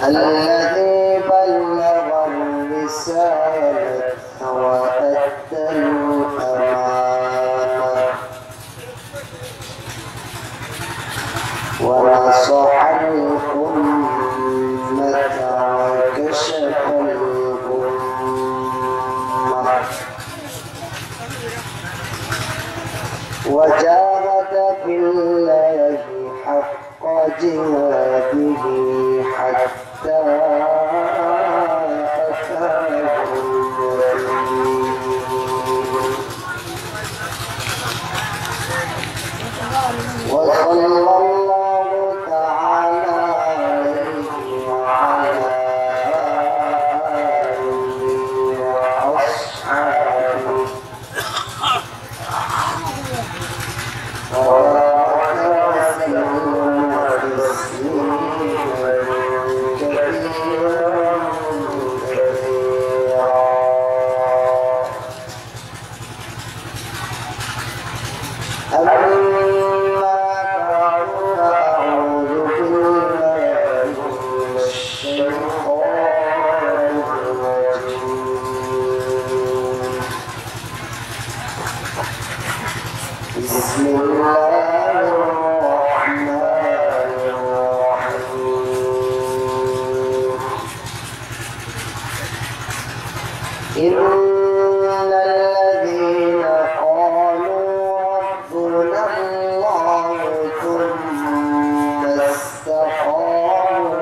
الذي بلغ الرسالة وأدى الأمانة ونصح الأمة وكشف الأمة وجاهد في الله حق جهاده حتى أتاه اليقين وصلى الله تعالى عليه وعلى آله وأصحابه وبارك وسلم تسليما كثيرا أما بعد فأعوذ بالله من الشيطان الرجيم بسم الله الرحمن الرحيم إن الذين قالوا ربنا الله ثم استقاموا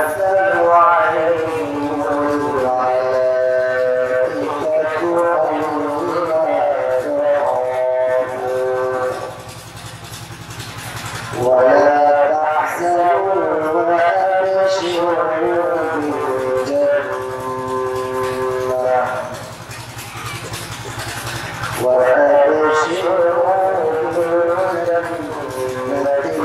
تتنزل عليهم الملائكة ألا تخافوا ولا تحزنوا وأبشروا بالجنة التي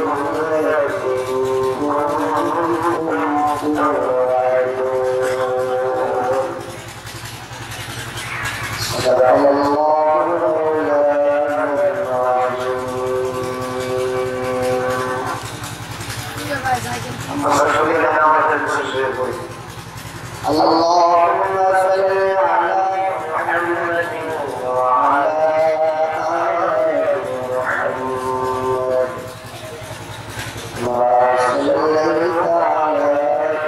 صدق الله اللهم صل على محمد وعلى آل محمد ما صليت على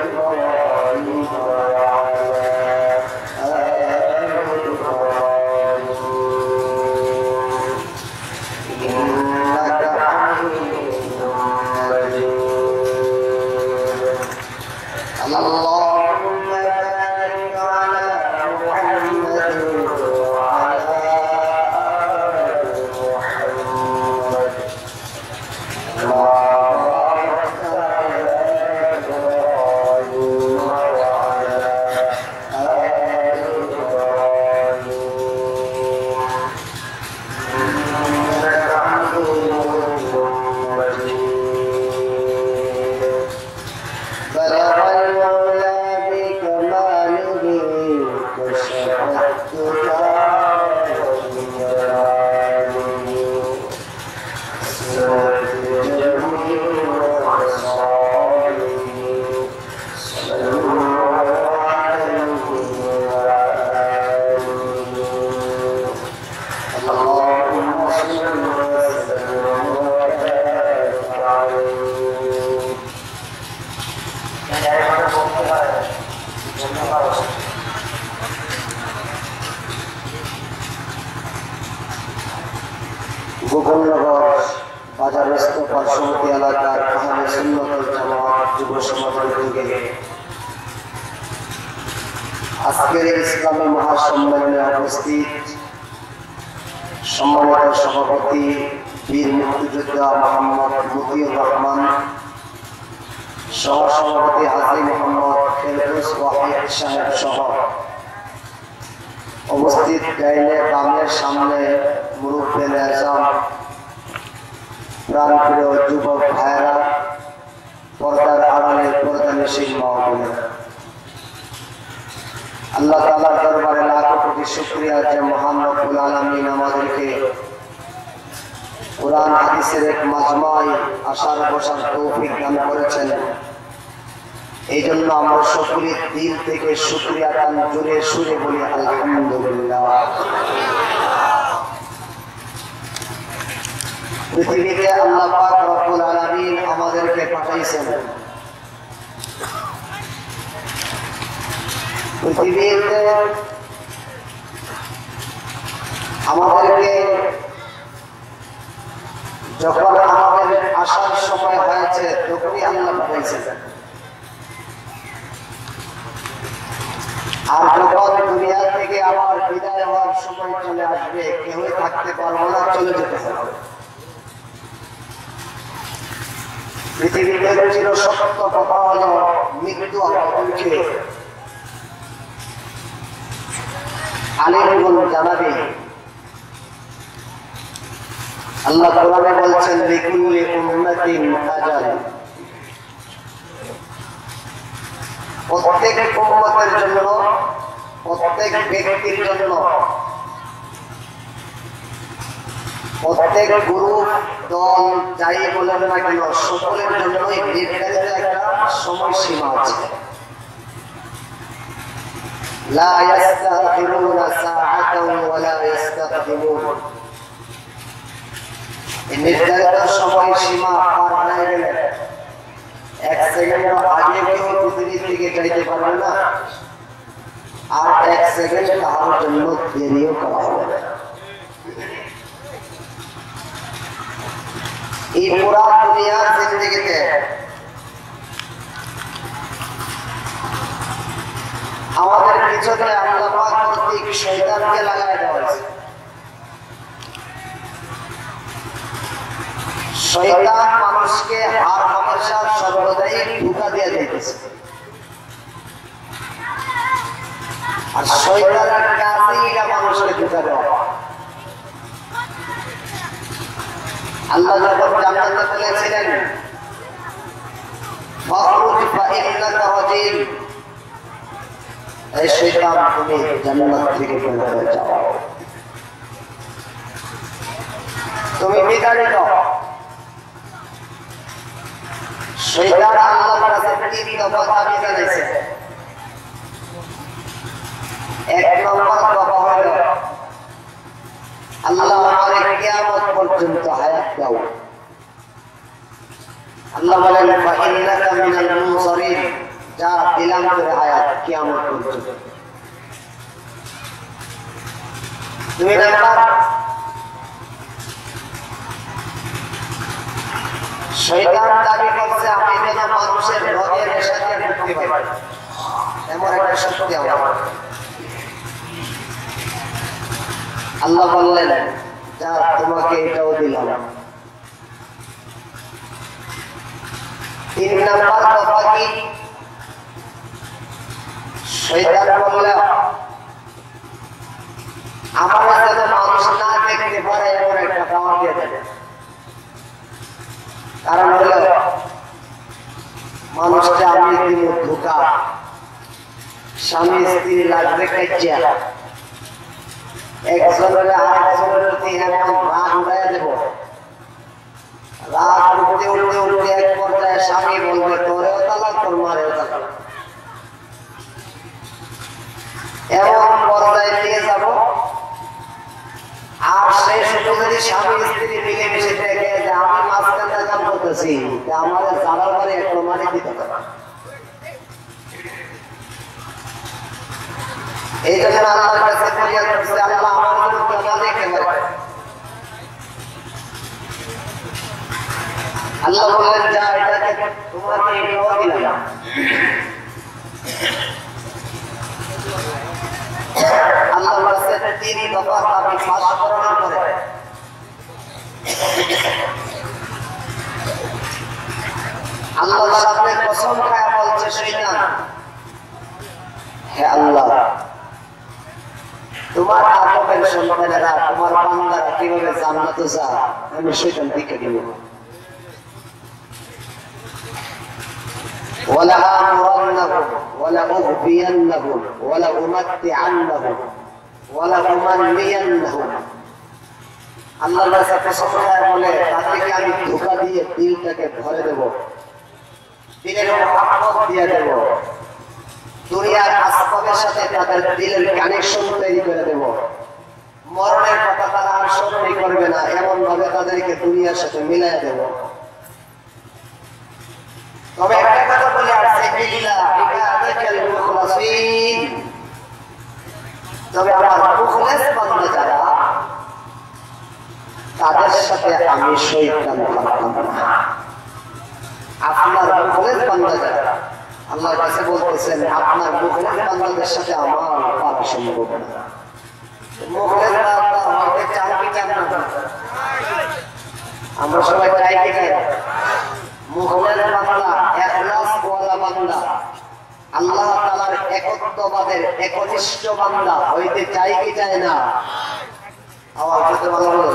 إبراهيم وعلى آل إبراهيم إنك حميد مجيد اللهم بارك على محمد وعلى آل محمد كما باركت على إبراهيم وعلى آل إبراهيم إنك حميد مجيد بلغ العلا بكماله كشف الدجى بجلاله سرت جميع وصاله صلوا عليه وآله اللهم صل وسلم وبارك عليه গোকুলনগর বাজারস্থ পার্শ্ববর্তী এলাকার আহলে সুন্নাত ওয়াল জামাত যুব সমাজের উদ্যোগে আজকের ইসলামী মহাসম্মেলনে উপস্থিত সম্মানিত সভাপতি বীর মুক্তিযোদ্ধা মোহাম্মদ মতিউর রহমান, সহসভাপতি হাজী মোহাম্মদ ফেরদৌস ওয়াহিদ সাহেব সহ উপস্থিত ডাইনে বামের সামনে মুরব্বিয়াল আযম, প্রাণপ্রিয় যুবক ভাইরা, পর্দার আড়ালে পর্দানিশীন মা ও বোনেরা, আল্লাহ তাআলার দরবারে লাখ কোটি শুকরিয়া যে মহান রব্বুল আলামিন আমাদেরকে কুরআন হাদিসের এক মাজমায় আসার বসার তৌফিক দান করেছেন। এই জন্য আমরা সকলের দিল থেকে শুকরিয়া গান জোরে সুরে বলি আলহামদুলিল্লাহ। পৃথিবীতে আল্লাহ পাক রব্বুল আলামিন আমাদেরকে পাঠাইছেন। পৃথিবীতে আমাদেরকে যখন আমাদের আসার সময় হয়েছে তখনই আল্লাহ পাঠাইছেন। আর যখন দুনিয়া থেকে আবার বিদায় হওয়ার সময় চলে আসবে, কেউই থাকতে পারবো না, চলে যেতে হবে। পৃথিবীতে চির সত্য কথা হলো মৃত্যু আমাদেরকে আলিমগণ জানাবে। আল্লাহ কোরআনে বলছেন লিকুল্লি উম্মাতিন আজাল, প্রত্যেক উম্মতের জন্য, প্রত্যেক ব্যক্তির জন্য, প্রত্যেক গ্রুপ দল যাই বলেন না কেন সকলের জন্যই নির্ধারিত একটা সময়সীমা আছে। লা ইস্তাখিরুনা সাআতান ওয়া লা ইস্তাকদিমুন। এই নির্ধারিত সময়সীমা পার হয়ে গেলে এক সেকেন্ড আগে কেউ পৃথিবী থেকে যাইতে পারবে না, আর এক সেকেন্ড তার জন্য দেরিও করা হবে না। এই পুরা দুনিয়ার জিন্দেগিতে আমাদের পিছনে আল্লাহ পাক কর্তৃক শয়তানকে লাগায় দেওয়া হয়েছে। শয়তান মানুষকে আর হামেশা সর্বদাই ধোঁকা দিয়ে দিতেছে। আর শয়তানের কাজই এটা মানুষকে ধোঁকা দেওয়া। আল্লাহ যখন জান্নাতে বলেছিলেন ফাখরুজ ফাইন্নাকা রাজিম, এই শয়তান তুমি জান্নাত থেকে বের হয়ে যাও, তুমি বিতাড়িত। শয়তান আল্লাহর কাছে তিন দফা দাবি জানাইছে। এক নম্বর দফা হলো আল্লাহ আমাকে কিয়ামত পর্যন্ত হায়াত দাও। আল্লাহ বলেন ফাইন্নাকা মিনাল মুনসারিন, যা দিলাম তোর হায়াত কিয়ামত পর্যন্ত। দুই নম্বর শয়তান দাবি করছে আমি যেন মানুষের রোগের সাথে মুক্তি পাই, এমন একটা শক্তি আমার। আল্লাহ বললেন যা তোমাকে এটাও দিলাম। তিন নাম্বার কথা কি? শয়তান বলল আমার যেন মানুষ না দেখতে পারে এমন একটা পাওয়ার দিয়ে দেবে। কারণ হলো মানুষকে আমি দিব ধোঁকা, স্বামী স্ত্রী লাগবে কাইচা, একজনের আরেকজনের প্রতি এমন রাগ উড়াই দেব। রাগ উঠতে উঠতে উঠতে এক পর্যায়ে স্বামী বলবে তোরেও তালাক, তোর মারেও তালাক। এমন পর্যায়ে নিয়ে যাব। আর সেই শুধু যদি স্বামী স্ত্রী মিলেমিশে দেখে যে আমি মাঝখানটা কাম করতেছি, আমাদের জানার পরে এক প্রমাণিত দিতে হবে। এই জন্য আল্লাহর কাছে ফরিয়াদ করছে আল্লাহ আমার জন্য কেন দেখে পারে। আল্লাহ বললেন যা এটাকে তোমাকে এটাও দিলাম। আল্লাহর কাছে তিন দফা দাবি পাশ করানোর পরে আল্লাহ সামনে কসম খায় বলছে শয়তান, হে আল্লাহ তোমার আদমের সন্তানেরা, তোমার বান্দারা কিভাবে জান্নাতে যায় আমি শয়তান দিকে দিব। ولآمرنهم ولأغوينهم ولأمتعنهم ولأمنينهم আল্লাহর কাছে কসম খায় বলে তাদেরকে আমি ধোঁকা দিয়ে দিলটাকে ভরে দেব, দিলের মহব্বত দিয়ে দেব, দুনিয়ার আসবাবের সাথে তাদের দিলের কানেকশন তৈরি করে দেব, মরণের কথা তারা আর স্মরণই করবে না, এমন ভাবে তাদেরকে দুনিয়ার সাথে মিলাই দেব। তবে একটা কথা বলে আসছে, তবে আমার মুখলেস বান্দা যারা, তাদের সাথে আমি শয়তান থাকতাম না। আপনার মুখলেস বান্দা যারা, আল্লাহর কাছে বলতেছেন আপনার মুখলেস বান্দাদের সাথে আমার পাওয়া সম্ভব না। মুখলেস বান্দা হতে চান কি চান না? আমরা সবাই চাই কি চাই? মুখলেস বান্দা, ইখলাস ওয়ালা বান্দা, আল্লাহ তাআলার একত্ববাদের একনিষ্ঠ বান্দা হইতে চাই কি চায় না? আওয়াজ করতে ভালো বলো,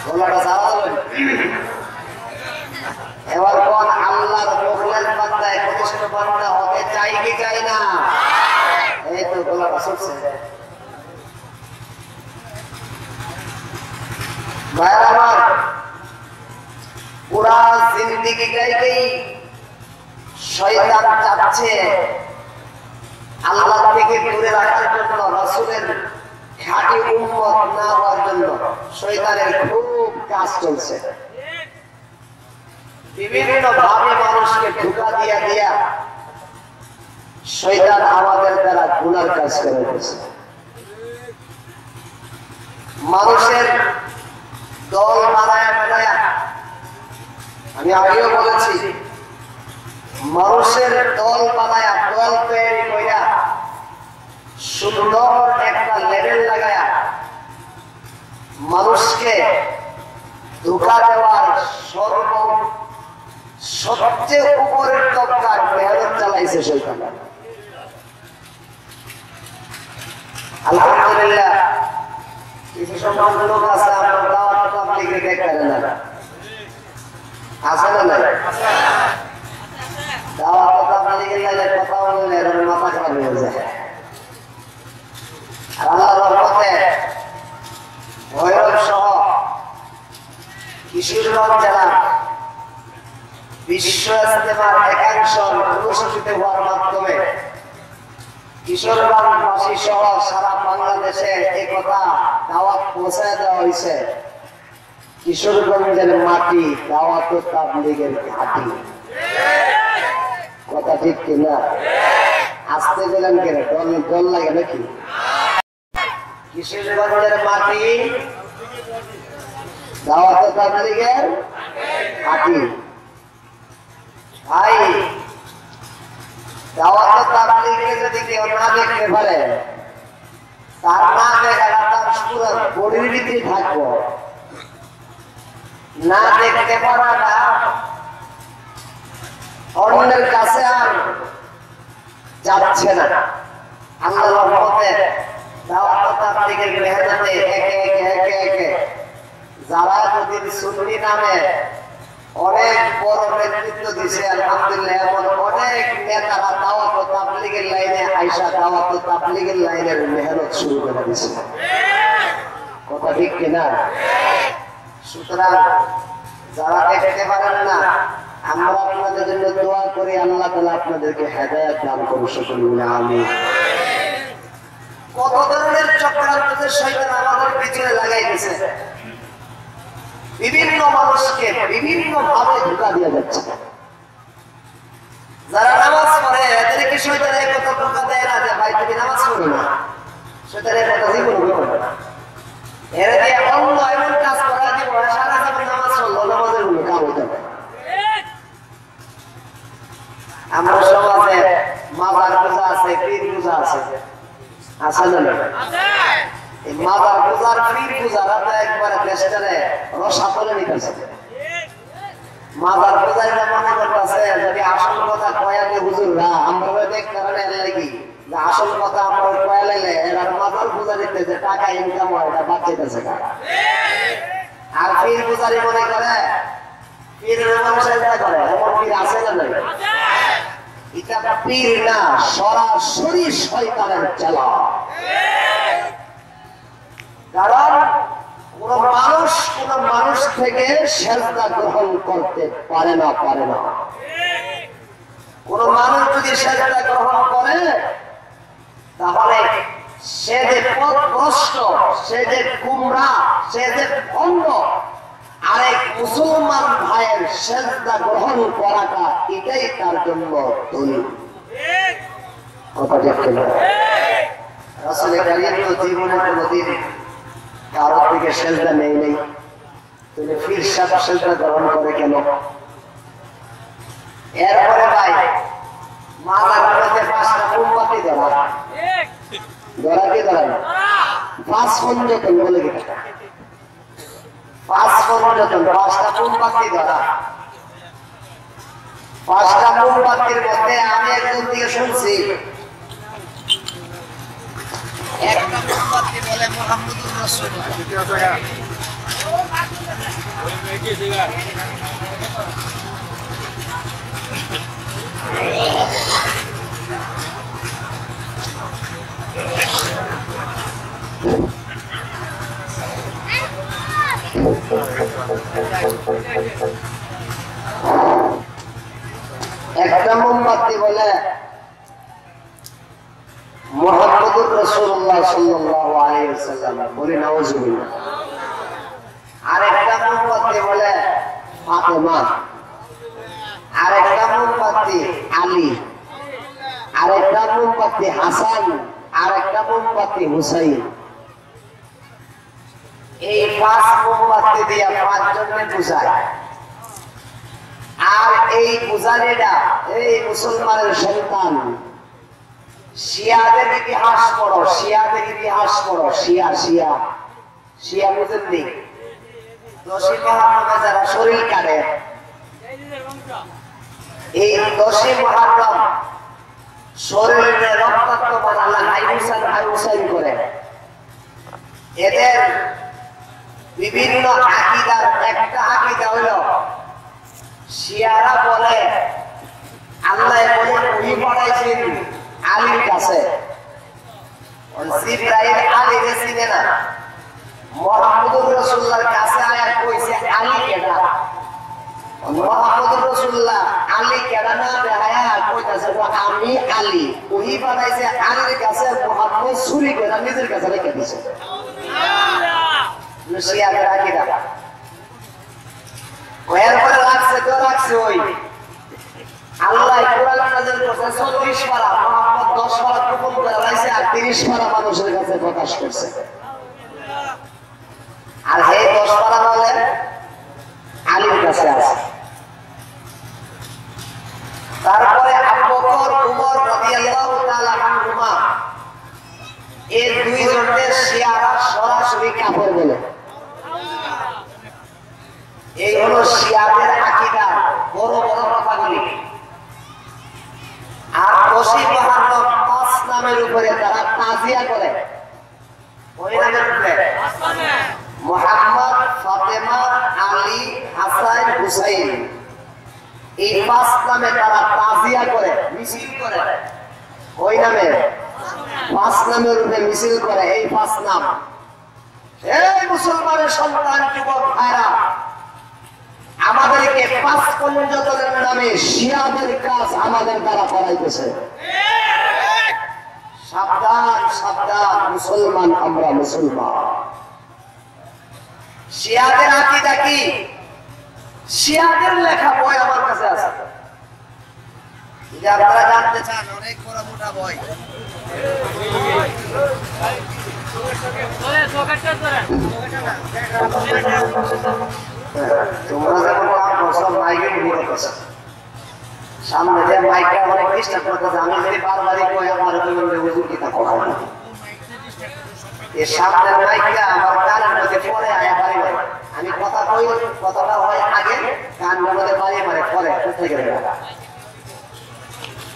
গলাটা সারা দেবেন। এবার কোন আল্লাহর মুখলেস বান্দা একনিষ্ঠ বান্দা হতে চাই কি চাই না? এই তো গলাটা শুনছে। ভাই আমার, পুরা জিন্দেগিটাই শয়তান চাচ্ছে আল্লাহ থেকে দূরে রাখার জন্য, রাসূলের খাঁটি উম্মত না হওয়ার জন্য শয়তানের খুব কাজ চলছে। বিভিন্ন ভাবে মানুষকে ধোঁকা দিয়া দিয়া শয়তান আমাদের দ্বারা গুনার কাজ করে দিয়েছে। মানুষের দল বানায়া বানায়া, আমি আগেও বলেছি, মানুষের দল বানায়া, দল তৈরি কইরা, সুন্দর একটা লেভেল লাগায়া মানুষকে ধোঁকা দেওয়ার সবচেয়ে উপরের তবকার মেহনত চালাইছে শয়তান। আলহামদুলিল্লাহ কিছু সম্মান লোক আছে, আমরা দাওয়াত তাবলীগে দেখতে না, আছে না নাই? দাওয়াত তাবলীগে লাগে কথা বললে এর মাথা খারাপ হয়ে যায়। আর আল্লাহর রহমতে ভৈরব সহ কিশোরগঞ্জ জেলা বিশ্ব ইজতেমার একাংশ অনুষ্ঠিত হওয়ার মাধ্যমে কিশোরগঞ্জবাসী সহ সারা বাংলাদেশে এই কথা দাওয়াত পৌঁছায় দেওয়া হয়েছে, কিশোরগঞ্জের মাটি দাওয়াত তাবলীগের ঘাঁটি। কথা ঠিক কিনা? আসতে গেলেন কেন? ডল লাগে নাকি? কিশোরগঞ্জের মাটি দাওয়াত তাবলীগের ঘাঁটি। ভাই, দাওয়াত তাবলীগে যদি কেউ না দেখতে পারে, তার না দেখাটা তার পুরো বডির ভিতরে থাকবো। না দেখতে পারাটা অন্যের কাছে আর যাচ্ছে না। আল্লাহর রহমতে দাওয়াত তাবলীগের মেহনতে একে যারা নদীর সুন্নি নামে অনেক বড় নেতৃত্ব দিছে, আলহামদুলিল্লাহ, এমন অনেক নেতারা দাওয়াত তাবলীগের লাইনে আইসা দাওয়াত তাবলীগের লাইনের মেহনত শুরু করে দিছে। কথা ঠিক কিনা? সুতরাং যারা দেখতে পারেন না, আমরা আপনাদের জন্য দোয়া করি, আল্লাহ তাআলা আপনাদেরকে হেদায়েত দান করুন, সকলে বলি আমিন। কত ধরনের চক্রান্ত শয়তান আমাদের পিছনে লাগাই দিয়েছে, বিভিন্ন মানুষকে বিভিন্ন ভাবে ধোঁকা দিয়ে যাচ্ছে। যারা নামাজ পড়ে এদেরকে শয়তানের কথা ধোঁকা দেয় না যে ভাই তুমি নামাজ পড়ো না, শয়তানের কথা জীবনে বলে না। এর দিয়ে অন্য এমন কাজ করা দিব, সারা জীবন নামাজ পড়লো, নামাজের কোনো কাম হতে পারে। আমরা সমাজে মাজার পূজা আছে, পীর পূজা আছে, আছে না? এই মাজার পূজার পীর পূজার একবারে দেশটারে রসা তুলে নিতেছে। মাজার পূজার মনে করতেছে যদি আসল কথা কয়ালে হুজুররা আমরা দেখতে পারেন লাগি যে আসল কথা আমরা কয়ালে এরা মাজার পূজা দিতে যে টাকা ইনকাম হয় এটা বাঁচাইতেছে। আর পীর পূজারি মনে করে পীরের মানুষের করে, এমন পীর আছে না? নাই। এটা পীর না, সরাসরি শয়তানের চেলা। কারণ কোন মানুষ থেকে সেজদা গ্রহণ করতে পারে না। কোন মানুষ যদি সেজদা গ্রহণ করে তাহলে সে যে পথভ্রষ্ট, সে যে গুমরা, সে যে ভণ্ড। আরেক মুসলমান ভাইয়ের সেজদা গ্রহণ করাটা এটাই তার জন্য দলিল। কথা ঠিক কিনা? রাসূল কারীম জীবনে কোনদিন কারোর থেকে সেজদা নেই। তুমি ফির সাথে সেজদা গ্রহণ করে কেন? এরপরে ভাই মাথার মধ্যে 5টা মোমবাতি ধরা কি ধরা? 5 পঞ্চতন বলে কি? 5 পঞ্চতন, 5টা মোমবাতি ধরা। 5টা মোমবাতির মধ্যে আমি একজন থেকে শুনছি একটা মোমবাতি বলে মুহাম্মদুর রাসূলুল্লাহ। একটা মোমবাতি বলে মুহাম্মদুর রাসূলুল্লাহ সাল্লাল্লাহু আলাইহি ওয়াসাল্লাম, বলি নাউজুবিল্লাহ। আর একটা মোমবাতি বলে ফাতেমা, আর একটা মোমবাতি আলী, আর একটা মোমবাতি হাসান, আর একটা মোমবাতি হুসাইন। এই 5 মোমবাতি দিয়ে 5 জনকে বুঝায়। আর এই বুঝানিটা এই মুসলমানের সন্তান শিয়াদের ইতিহাস পড়ো, শিয়া বুঝেননি? দশই মুহররমে যারা শরীর কাটে, এই 10ই মুহররম শরীরে রক্তাক্ত বানালা হাইহুসাইন করে। এদের বিভিন্ন আকীদার একটা আকীদা হলো শিয়ারা বলে আল্লাহ বলে ওহী পাঠাইছেন আলীর কাছে। জিবরাইল আলীকে চিনে না, মুহাম্মদুর রাসূলুল্লাহর কাছে আয়া কইছে আলী কেডা। মুহাম্মদুর রাসূলুল্লাহ আলী কেডা না দেখায়া কইতাছে আমি আলী। ওহী পাঠাইছে আলীর কাছে, মুহাম্মদ চুরি করে নিজের কাছে রেখে দিয়েছে। শিয়াদের আকীদা। এরপরে রাখছে ওই আল্লাহ কোরআন নাযিল করছে 40 পারা, মুহাম্মদ 10 পারা গোপন করে রাখছে, আর 30 পারা মানুষের কাছে প্রকাশ করছে। আর এই 10 পারা বলে আলীর কাছে আছে। তারপরে আবু বকর, উমর রাদিয়াল্লাহু তাআলা আনহুমা, এই দুইজনের শিয়ারা সরাসরি কাফের বলে। এই হলো শিয়াদের আকীদা, বড় বড় কথাগুলি। আর 10ই মুহররম 5 নামের উপরে তারা তাজিয়া করে। ওই নামের উপরে মুহাম্মদ, ফাতেমা, আলী, হাসান, হুসাইন, এই 5 নামে তারা তাজিয়া করে, মিছিল করে। ওই নামে 5 নামের উপরে মিছিল করে। এই 5 নাম, এই মুসলমানের সন্তান যুবক ভাইরা, আমাদেরকে 5 পঞ্চতনের নামে শিয়াদের কাজ আমাদের দ্বারা করাইতেছে। সাবধান সাবধান মুসলমান, আমরা মুসলমান। শিয়াদের আকীদা কি? শিয়াদের লেখা বই আমার কাছে আছে, যদি আপনারা জানতে চান, অনেক বড় মোটা বই। তোমরা যেমন মাইকে ঘুরে করছো, সামনে যে মাইকটা অনেক ডিস্টার্ব করতেছে। আমি যদি বারবারই কই আমার হুজুর কিতাব পড়াবো না, এই সামনের মাইকটা আমার কানের মধ্যে পড়ে আয়া বাড়ি বাড়ি। আমি কথা কই, কথাটা হয় আগে, কান মধ্যে বাড়ি মারে পরে কোথায় গেলে।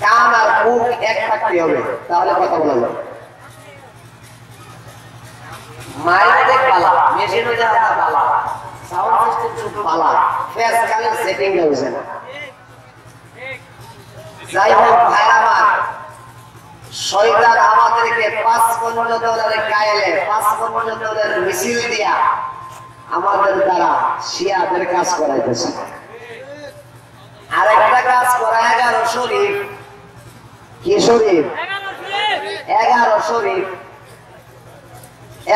কান আর মুখ এক থাকতে হবে, তাহলে কথা বলা যাবে। মাইকে পালা, মেশিনে যাওয়া পালা, সাউন্ড সিস্টেম শুধু পালা, ফেস কালের সেটিং হয়েছে না। যাই হোক ভাইরা আমার, শয়তান আমাদেরকে 5 পঞ্চতনের গায়েলে 5 পঞ্চতনের মিছিল দিয়া আমাদের দ্বারা শিয়াদের কাজ করাইতেছে। আরেকটা কাজ করা 11 শরীফ। কি শরীফ? 11 শরীফ।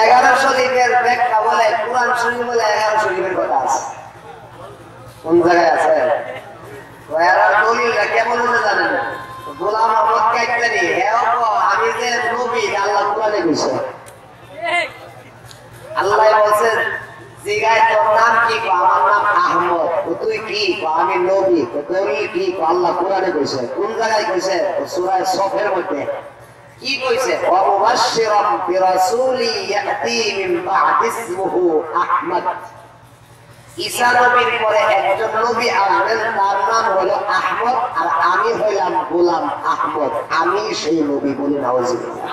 11 শরীফের ব্যাখ্যা বলে কুরআন শরীফ বলে 11 শরীফের কথা আছে। কোন জায়গায় আছে? ওয়ারা দলিলটা কেমন হতে জানেন না। গোলাম আহমদ কাইতানি আমি যে নবী আল্লাহ কোরআনে কইছে। আল্লাহ বলেন জিগায় তোর নাম কি? আমার নাম আহমদ। তুই কি? আমি নবী। তুই কি? আল্লাহ কোরআনে কইছে। কোন জায়গায় কইছে? সূরা সফের মধ্যে। কি কইছে? ওয়া মুবাশশিরাম বিরাসূলি ইয়াতি মিন বা'দি ইসমিহি আহমদ। ঈসা নবীর পরে একজন নবী আসবেন, তার নাম হলো আহমদ, আর আমি হইলাম গোলাম আহমদ। আমি সেই নবী বলে নাউজুবিল্লাহ।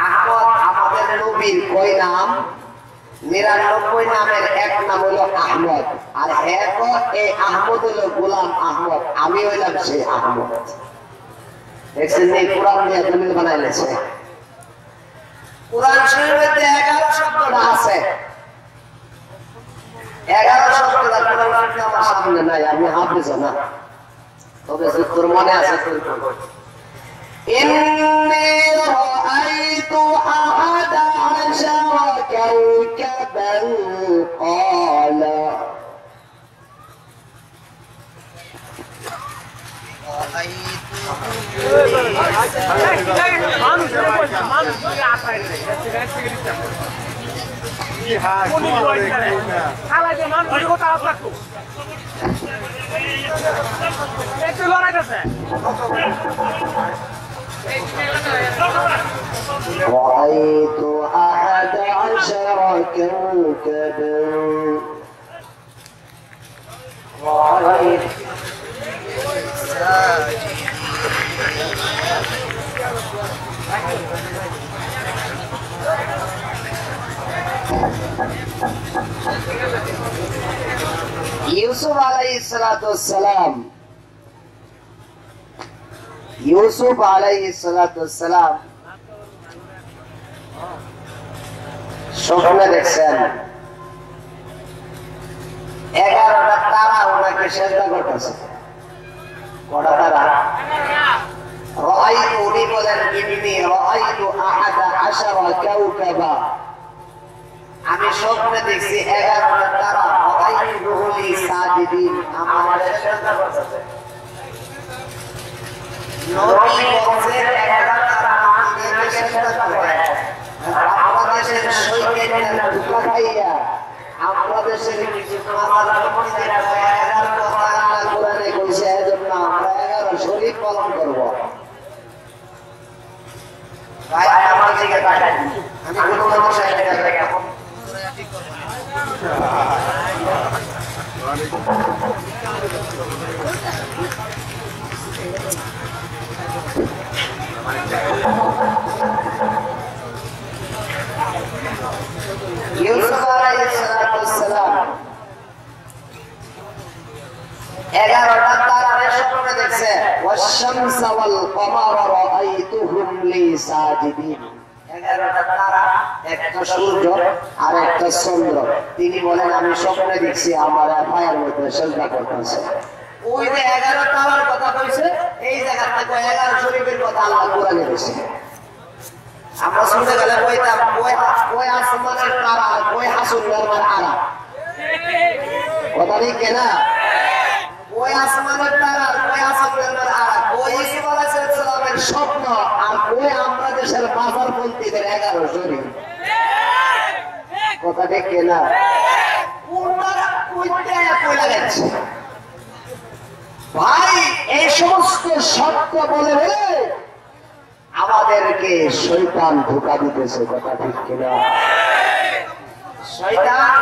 আহমদ আমাদের নবীর কয় নাম? 99 নামের এক নাম হলো আহমদ। আর এই আহমদ হলো গোলাম আহমদ, আমি হইলাম সেই আহমদ। দেখছেন এই কোরআন দিয়ে দলিল বানাইলেছে। কোরআন শরীফে 11 শব্দটা আছে। 11 শব্দটা কোরআন আমার সামনে নাই, আমি হাফেজ না, তবে তোর মনে আছে তুই বল। إني رأيت 11 كوكبا قال رأيت 11 كوكبا رأيت ইউসুফ আলাইহিস সালাতু ওয়াস সালাম ইউসুফ আলাইহিস সালাতু ওয়াস সালাম স্বপ্নে দেখছেন 11টা তারা ওনাকে সেজদা করতেছে। কটা তারা? রাআইতু, উনি বলেন ইন্নী রাআইতু 11 কাওকাবা, আমি স্বপ্নে দেখছি 11টা তারা রাআইতুহু লি সাজিদিন, আমাকে সেজদা করতেছে। নবী বলেন 11টা তারা আমাকে সেজদা করে। আমাদের শরীরে ঢুকা খাইয়া আমাদের কিছু আমাদের মধ্যে 11 কথা আল্লাহ কোরআনে কইছে, এজন্য আমরা 11 শরীফ পালন করব। ভাই আমার দিকে তাকান, আমি কোনো মানুষের দিকে তাকাবো ঠিক করব। ইউসুফ আলাইহিস সালাম 11টা তারারে স্বপ্নে দেখছে। ওয়াশ-শামসা ওয়াল কমারা রাআইতুহুম লি সাজিদিন, 11টা তারা, একটা সূর্য আর একটা চন্দ্র। তিনি বলেন আমি স্বপ্নে দেখছি আমার পায়ের মধ্যে সিজদা করতেছে। ওই যে 11 তারার কথা কইছে, এই জায়গা থেকে 11 শরীফের কথা আল্লাহ কোরআনে কইছে। আমরা শুনতে গেলে কইতাম কই আসমানের তারা, কই হাসুরের আরা, কথা ঠিক না? কই আসমানের তারা, কই হাসুরের আরা, কই ইউসুফ আলাইহিস সালামের স্বপ্ন, আর কই আমরা দেশের বাজারপন্থীদের 11 শরীফ, কথা ঠিক না? কোনটা কইতে কই লাগাচ্ছে ভাই? এই সমস্ত শব্দ বলে বলে আমাদেরকে শয়তান ধোঁকা দিতেছে, কথা ঠিক কিনা? শয়তান,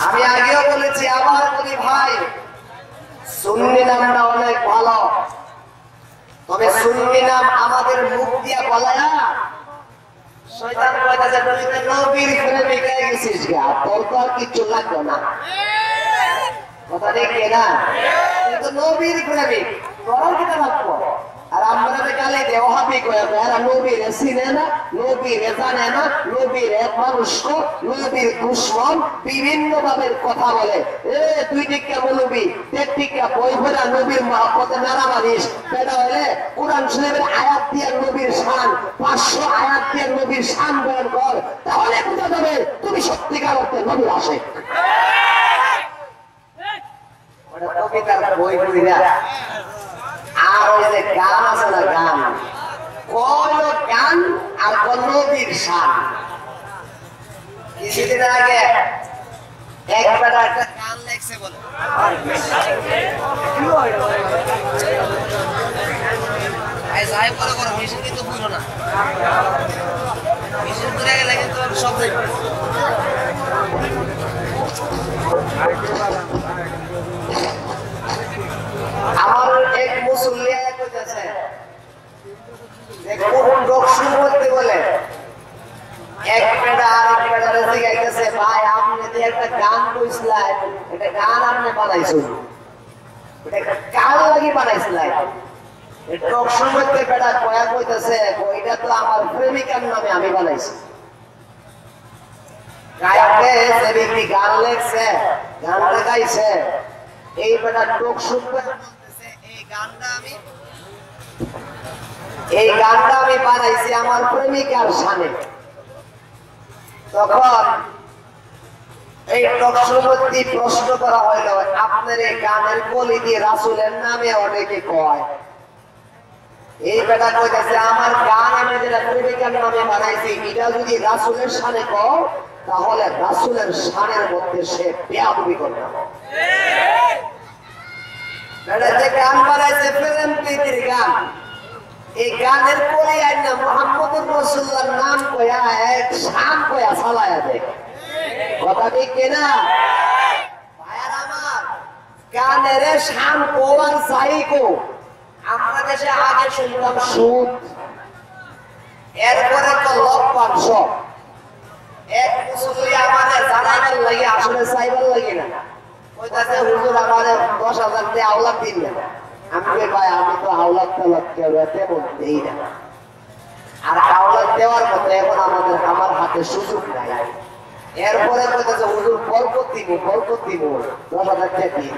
আমি আগেও বলেছি, আমার বলি ভাই সুন্নি নামটা অনেক ভালো, তবে সুন্নি নাম আমাদের মুখ দিয়া বলায়া শয়তান কইতাছে তুই তো নবীর প্রেমিক হয়ে গেছিস গা, তোর তো আর কিছু লাগবে না, কথা ঠিক কিনা? তুই তো নবীর প্রেমিক, তোর কি লাগবে? আর আমরা গালি দেওয়া হবে এরা নবীর চিনে না, নবীর জানে না, নবীর মানুষ, নবীর দুশ্মন, বিভিন্ন ভাবে কথা বলে। তুই টিকা বলবি, দেড় টিকা বই ভরা নবীর মহব্বতে নারা মারিস, বেটা হলে কোরআন শরীফের আয়াত দিয়ে নবীর শান, 500 আয়াত দিয়ে নবীর শান বয়ান কর, তাহলে বুঝা যাবে তুমি সত্যিকার অর্থে নবীর আশিক। কবিতার বই পড়িরা আর ওই যে গান আছে না, গান কোন গান আর কোন নবীর শান। কিছুদিন আগে একবার একটা গান লেখছে বলে যাই বলে করো মেশিন কিন্তু বুঝো না, মেশিন করে গেলে কিন্তু সব দেখবে। আমার এক মুসল্লি কইতেছে যে কোন রোগ শুরু করতে বলে এক বেটা আর এক বেটারে জিজ্ঞাসা, ভাই আপনি যে একটা গান কইছিলেন, এটা গান আপনি বানাইছেন, এটা কার লাগি বানাইছিলেন? এই রোগ শুরু করতে বেটা কয়া কইতেছে, এটা তো আমার প্রেমিকার নামে আমি বানাইছি। গায়কে যে ব্যক্তি গান লেখছে, গান লেখাইছে, এই বেটা রোগ শুরু করে এই গানটা আমি বানাইছি আমার প্রেমিকার শানে। তখন এই টকশবর্তী প্রশ্ন করা হইল, আপনার এই গানের কলি দিয়ে রাসূলের নামে অনেকে কয়। এই বেটা কইতেছে আমার গান আমি যেটা প্রেমিকার নামে বানাইছি, এটা যদি রাসূলের শানে কও তাহলে রাসূলের শানের মধ্যে সে বেয়াদবি করবে। গান বানাইছে প্রেম প্রীতির গান, এই গানের পরে আইনা মুহাম্মদুর রাসূলুল্লাহর নাম কয়া এক শান কয়া চালায়া দেয়। কথা ঠিক কিনা ভাইয়ার আমার? গানের শান কোয়ার চাই কো। আমরা দেশে আগে শুনতাম সুদ, এরপরে তো লক্ষণ সব। এক মুসল্লি আমাদের জানাইবার লাগে, আসলে চাইবার লাগে না, কইতাছে হুজুর আমারে 10,000 দিয়ে আওলাদ দিন না। আমি কই ভাই আমি তো আওলাদ তাওলাদ কেউ তেমন দেই না, আর আওলাদ দেওয়ার মতো এখন আমার হাতে সুযোগ নাই। এরপরে কইতাছে হুজুর বরকত দিব 10,000 টাকা দিই।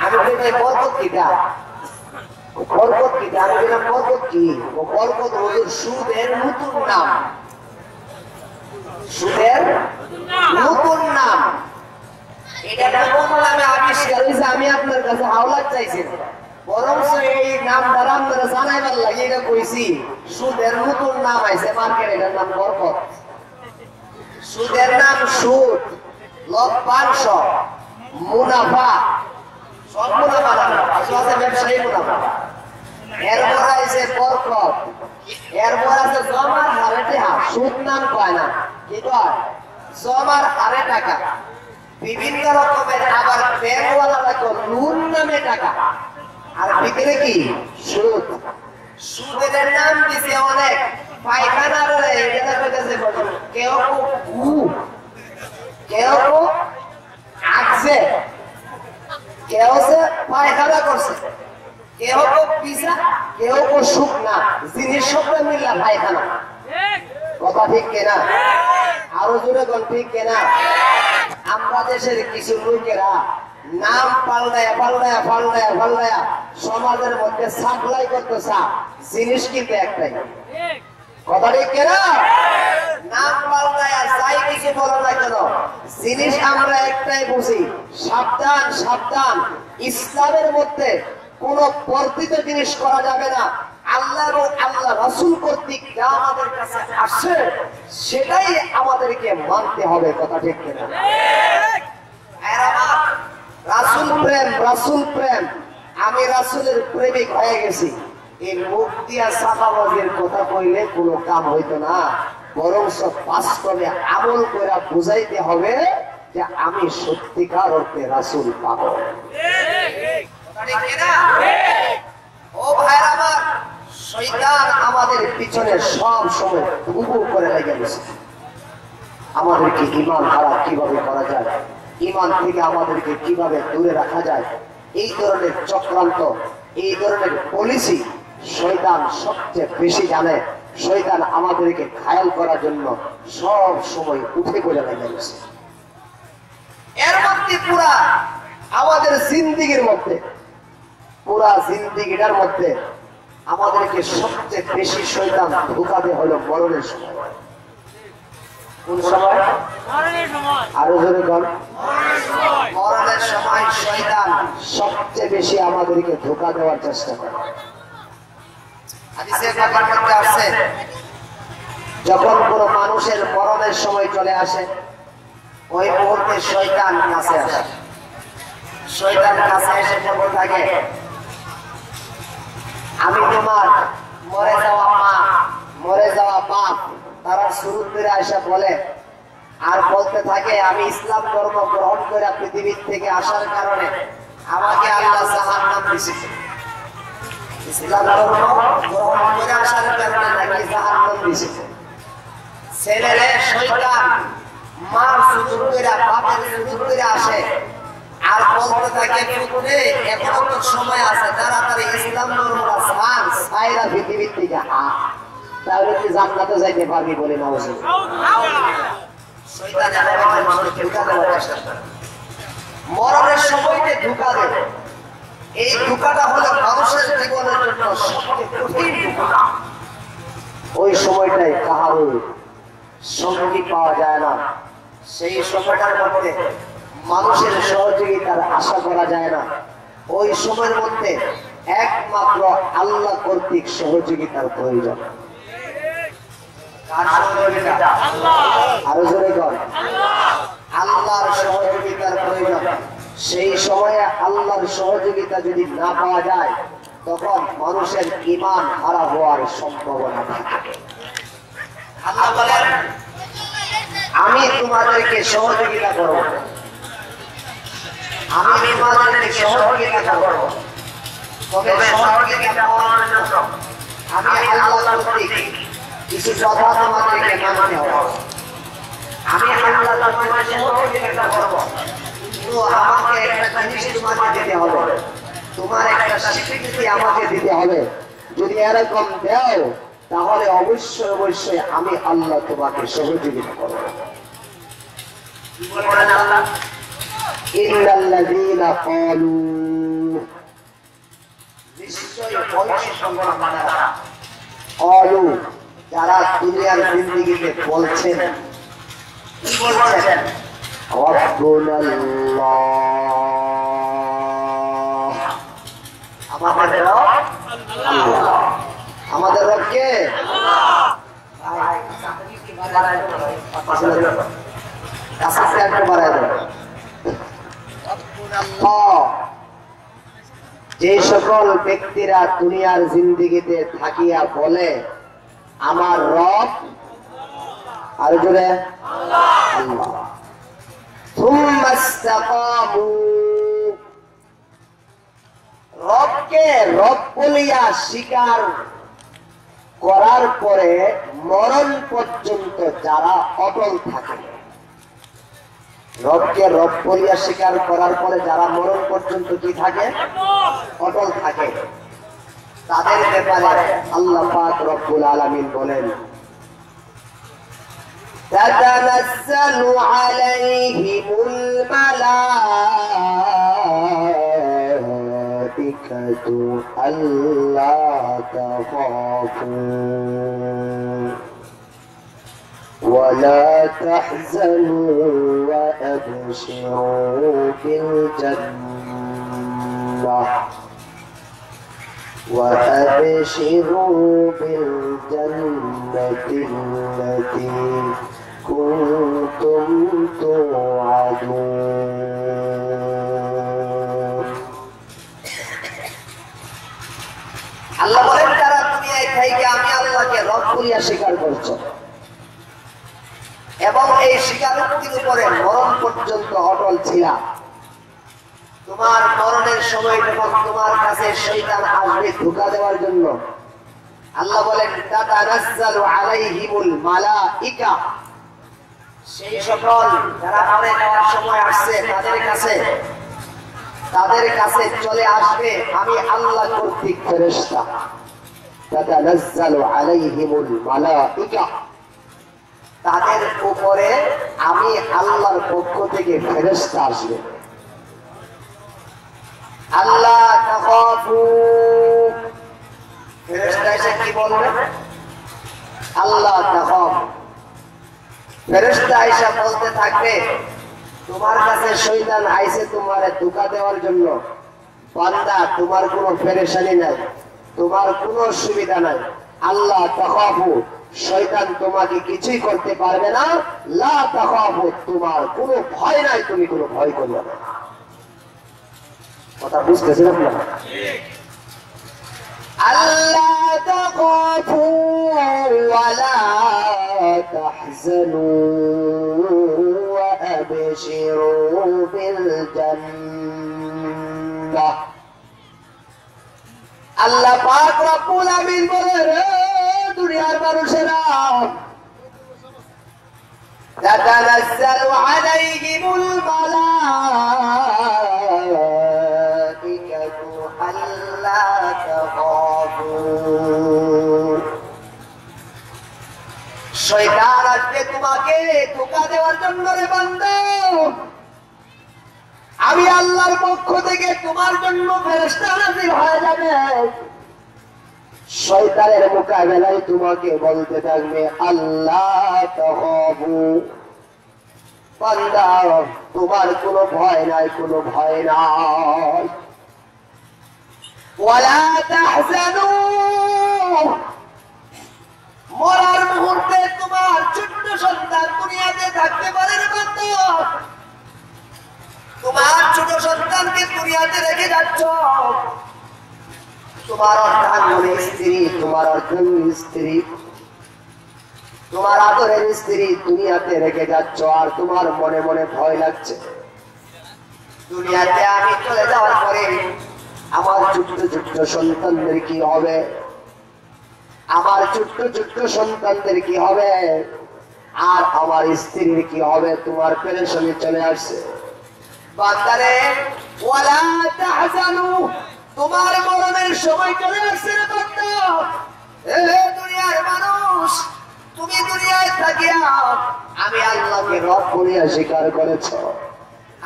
আমি কই ভাই বরকত কিটা? বরকত কিটা? আমি বললাম বরকত কি? ও বরকত হুজুর সুদের নতুন নাম, সুদের নতুন নাম। এটা কোন নামে আবিষ্কার হয়েছে আমি আপনার কাছে আওলাদ চাইছি, বরং এই নাম দ্বারা আপনারা জানাইবার লাগে এটা কইছি। সুদের নতুন নাম আইছে মার্কেট, এটার নাম বরকত। সুদের নাম সুদ, লভ্যাংশ, মুনাফা, সব মুনাফা না, আছে ব্যবসায়ী মুনাফা। এরপর আইছে বরকত, এরপর আছে জমার হারে টাকা। সুদ নাম কয় না, কি কয়? জমার হারে টাকা। বিভিন্ন রকমের আবার ব্যাংকওয়ালা রাখো লোন নামে টাকা, আর ভিতরে কি সুদ। সুদের নাম দিছে অনেক, পায়খানার এটা কইতাছে কেউ কো কেউ কো আসছে, কেউ সে পায়খানা করছে, কেউ কো পিসা, কেউ কো শুকনা, জিনিস সব মিলা পায়খানা। কথা ঠিক কিনা? আরো জোরে কোন ঠিক কিনা? আমরা দেশের কিছু লোকেরা নাম পাল্টায়া সমাজের মধ্যে সাপ্লাই করতেছে, জিনিস কিন্তু একটাই। কথা ঠিক কিনা? নাম পাল্টায়া যাই কিছু বলো না কেন, জিনিস আমরা একটাই বুঝি। সাবধান সাবধান, ইসলামের মধ্যে কোন বর্ধিত জিনিস করা যাবে না। আল্লাহ এবং আল্লাহ রাসূল কর্তৃক যা আমাদের কাছে আসে সেটাই আমাদেরকে মানতে হবে। কথা ঠিক কিনা? রাসূল প্রেম, রাসূল প্রেম, আমি রাসূলের প্রেমিক হয়ে গেছি, এই মুখ দিয়া সাফাবাজের কথা কইলে কোনো কাম হইতো না, বরং সব বাস্তবে আমল করে বুঝাইতে হবে যে আমি সত্যিকার অর্থে রাসূল পাবো। ও ভাইরা আমার, শয়তান আমাদের পিছনে সব সময় ঘুঘু করে লেগে গেছে। আমাদেরকে ঈমান হারা কিভাবে করা যায়, ঈমান থেকে আমাদেরকে কিভাবে দূরে রাখা যায়, এই ধরনের চক্রান্ত এই ধরনের পলিসি শয়তান সবচেয়ে বেশি জানে। শয়তান আমাদেরকে ঘায়াল করার জন্য সব সময় উঠে পড়ে লেগেছে। এর মধ্যে পুরা আমাদের জিন্দেগির মধ্যে, পুরা জিন্দেগিটার মধ্যে আমাদেরকে সবচেয়ে বেশি শয়তান ধোঁকা দেয় হলো মরণের সময়। কোন সময়? আরো জোরে বল। মরণের সময় শয়তান সবচেয়ে বেশি আমাদেরকে ধোঁকা দেওয়ার চেষ্টা করে। হাদিসে পাকের মধ্যে আছে, যখন কোনো মানুষের মরণের সময় চলে আসে, ওই মুহূর্তে শয়তান কাছে আসে। শয়তান কাছে এসে বলতে থাকে, আমি তোমার মরে যাওয়া মা, মরে যাওয়া বাপ। তারা শুরু করে আসা বলে আর বলতে থাকে, আমি ইসলাম ধর্ম গ্রহণ করে পৃথিবীর থেকে আসার কারণে আমাকে আল্লাহ জাহান্নাম দিয়েছে। ইসলাম ধর্ম গ্রহণ করে আসার কারণে নাকি জাহান্নাম দিয়েছে। ছেলেরে শয়তান মার সুযোগ করে, বাপের সুযোগ করে আসে আর বলতে থাকে, পুত্রে এখনো তো সময় আছে, তাড়াতাড়ি ইসলাম ধর্মটা ছাড়, ছাইরা পৃথিবীর থেকে তাহলে তুই জান্নাতে যাইতে পারবি বলে না। শয়তান এভাবে মানুষকে ধোঁকা দেওয়ার চেষ্টা করে। মরণের সময়তে ধোঁকা দেয়। এই ধোঁকাটা হলো মানুষের জীবনের জন্য সবচেয়ে কঠিন ধোঁকা। ওই সময়টাই কাহারও সঙ্গী পাওয়া যায় না। সেই সময়টার মধ্যে মানুষের সহযোগিতার আশা করা যায় না। ওই সময়ের মধ্যে একমাত্র আল্লাহ কর্তৃক সহযোগিতার প্রয়োজন। কার সহযোগিতা? আরো জোরে বল। আল্লাহর সহযোগিতার প্রয়োজন। সেই সময়ে আল্লাহর সহযোগিতা যদি না পাওয়া যায়, তখন মানুষের ঈমান হারা হওয়ার সম্ভাবনা থাকে। আল্লাহ বলেন, আমি তোমাদেরকে সহযোগিতা করব, আমি তোমাদেরকে সহযোগিতা করব, তবে সহযোগিতা পাওয়ার জন্য আমি আল্লাহ কর্তৃক কিছু কথা তোমাদেরকে মানতে হবে। আমি আল্লাহ তোমাদের সহযোগিতা করব, কিন্তু আমাকে একটা জিনিস তোমাকে দিতে হবে, তোমার একটা স্বীকৃতি আমাকে দিতে হবে। যদি এরকম দাও, তাহলে অবশ্যই অবশ্যই আমি আল্লাহ তোমাকে সহযোগিতা করব। ইন্নাল্লাযীনা ক্বালু, নিশ্চয়ই ওই সংগ্রামীরা, ক্বালু, যারা দুনিয়ার জিন্দেগিতে বলছেন, কি বলছেন? রাব্বুনাল্লাহ, আমাদের রব আল্লাহ। আমাদের রব কে? যে সকল ব্যক্তিরা দুনিয়ার জিন্দেগিতে থাকিয়া বলে আমার রব, আর জোরে আল্লাহ, থুম্মা ইসতাকামু, রবকে রব বলিয়া স্বীকার করার পরে মরণ পর্যন্ত যারা অটল থাকে, রবকে রব বলিয়া স্বীকার করার পরে যারা মরণ পর্যন্ত কি থাকে? অটল থাকে। তাদের ব্যাপারে আল্লাহ পাক রব্বুল আলামিন বলেন, তাতানাজ্জালু আলাইহিমুল মালাইকাতু আল্লা তাখাফু ولا تحزنوا وأبشروا بالجنة التي كنتم توعدون। আল্লাহ বলেন, যারা দুনিয়ায় থেকে আমি আল্লাহকে রব বলিয়া স্বীকার করছো এবং এই স্বীকারোক্তির উপরে মরণ পর্যন্ত অটল ছিল, তোমার মরণের সময় যখন তোমার কাছে শয়তান আসবে ধোঁকা দেওয়ার জন্য, আল্লাহ বলেন তাতানাজ্জালু আলাইহিমুল মালাইকা, সেই সকল যারা মরে যাওয়ার সময় আসছে তাদের কাছে তাদের কাছে চলে আসবে আমি আল্লাহ কর্তৃক ফেরেশতা, তাতানাজ্জালু আলাইহিমুল মালাইকা, তাদের উপরে আমি আল্লাহর পক্ষ থেকে ফেরেশতা আসবে। আল্লাহ তাখাফু, ফেরেশতা এসে কি বলবে? আল্লাহ তাখাফু, ফেরেশতা এসে বলতে থাকবে তোমার কাছে শয়তান আইছে তোমারে ধোঁকা দেওয়ার জন্য, বান্দা তোমার কোনো পেরেশানি নাই, তোমার কোনো অসুবিধা নাই। আল্লাহ তাখাফু, শয়তান তোমাকে কিছুই করতে পারবে না। লা তাখাফু, তোমার কোনো ভয় নাই, তুমি কোনো ভয় করবে না। কথা বুঝতেছেন আপনারা? আল্লাহ তাখাফু ওয়ালা তাহজানু ওয়া আবশিরু বিল জান্নাহ। আল্লাহ পাক রব্বুল আমিন বলে, রে দুনিয়ার মানুষেরা, তাতানাজ্জালু আলাইহিমুল মালাইকাতু আল্লা তাখাফু, শয়তান আসবে তোমাকে ধোঁকা দেওয়ার জন্য। রে বান্দা, আমি আল্লাহর পক্ষ থেকে তোমার জন্য ফেরেশতা নাযিল হয়ে যাবে। শয়তানের মোকাবেলায় তোমাকে বলতে থাকবে আল্লাহ তাখাফু, বান্দা তোমার কোনো ভয় নাই, কোনো ভয় নাই। ওয়ালা তাহজানু, মরার মুহূর্তে তোমার ছোট্ট সন্তান দুনিয়াতে থাকতে পারে না বান্দা, তোমার ছোট সন্তানকে দুনিয়াতে রেখে যাচ্ছ, তোমার অর্ধাঙ্গনের স্ত্রী, তোমার অর্ধাঙ্গীন স্ত্রী, তোমার আদরের স্ত্রী দুনিয়াতে রেখে যাচ্ছ, আর তোমার মনে মনে ভয় লাগছে দুনিয়াতে আমি চলে যাওয়ার পরে আমার ছোট্ট ছোট্ট সন্তানদের কি হবে, আমার ছোট্ট ছোট্ট সন্তানদের কি হবে, আর আমার স্ত্রীর কি হবে। তোমার পেরেশানি চলে আসছে। বান্দারে, ওয়ালা তাহজানু, তোমার মরণের সময় চলে আসছে রে বান্দা। এ দুনিয়ার মানুষ, তুমি দুনিয়ায় থাকিয়া আমি আল্লাহকে রব বলিয়া স্বীকার করেছ,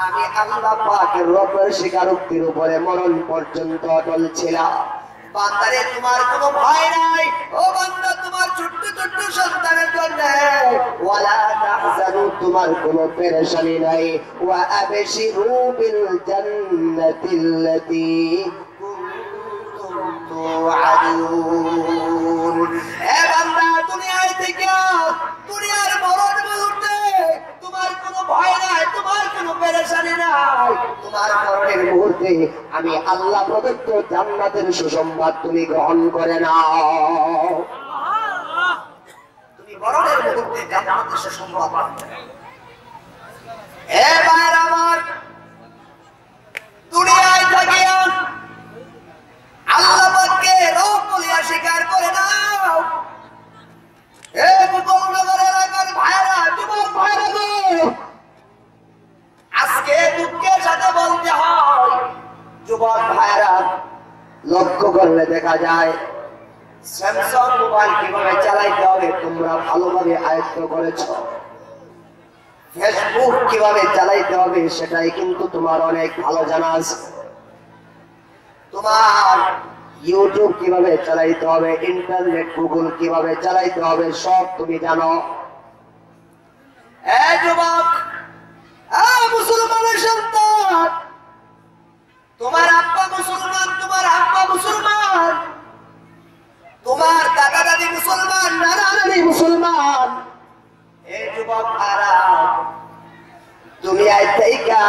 আমি আল্লাহ পাকের রবের স্বীকারোক্তির উপরে মরণ পর্যন্ত অটল ছিলাম। বান্দারে, তোমার কোনো ভয় নাই। ও বান্দা, তোমার ছোট্ট ছোট্ট সন্তানের জন্য ওয়ালা তাহজানু, তোমার কোনো পেরেশানি নাই। ওয়া আবশিরু বিল জান্নাতিল্লাতী কুনতুম তুআদুন। এ বান্দা, দুনিয়ায় থেকে দুনিয়ার মরণ মুহূর্তে তোমার কোনো ভয় নাই, তোমার কোনো পেরেশানি নাই। তোমার মরণের মুহূর্তে আমি আল্লাহ প্রদত্ত জান্নাতের সুসংবাদ তুমি গ্রহণ করে নাও। তুমি মরণের মুহূর্তে জান্নাতের সুসংবাদ পাবে। এ ভাইরা আমার, দুনিয়ায় থাকিয়া আল্লাহ পাককে রব বলিয়া স্বীকার করে নাও। এ মুকুলনগর এলাকার ভাইরা, যুবক ভাইরা গো, আজকে দুঃখের সাথে বলতে হয়, যুবক ভাইরা লক্ষ্য করলে দেখা যায় স্যামসাং মোবাইল কিভাবে চালাইতে হবে তোমরা ভালোভাবে আয়ত্ত করেছ, ফেসবুক কিভাবে চালাইতে হবে সেটাই কিন্তু তোমার অনেক ভালো জানা আছে, তোমার ইউটিউব কিভাবে চালাইতে হবে, ইন্টারনেট গুগল কিভাবে চালাইতে হবে সব তুমি জানো। এ যুবক, মুসলমানের সন্তান, তোমার আব্বা মুসলমান, তোমার আব্বা মুসলমান, তোমার দাদা দাদি মুসলমান, নানা নানি মুসলমান। এই যুবক ভাইরা, দুনিয়ায় থেকে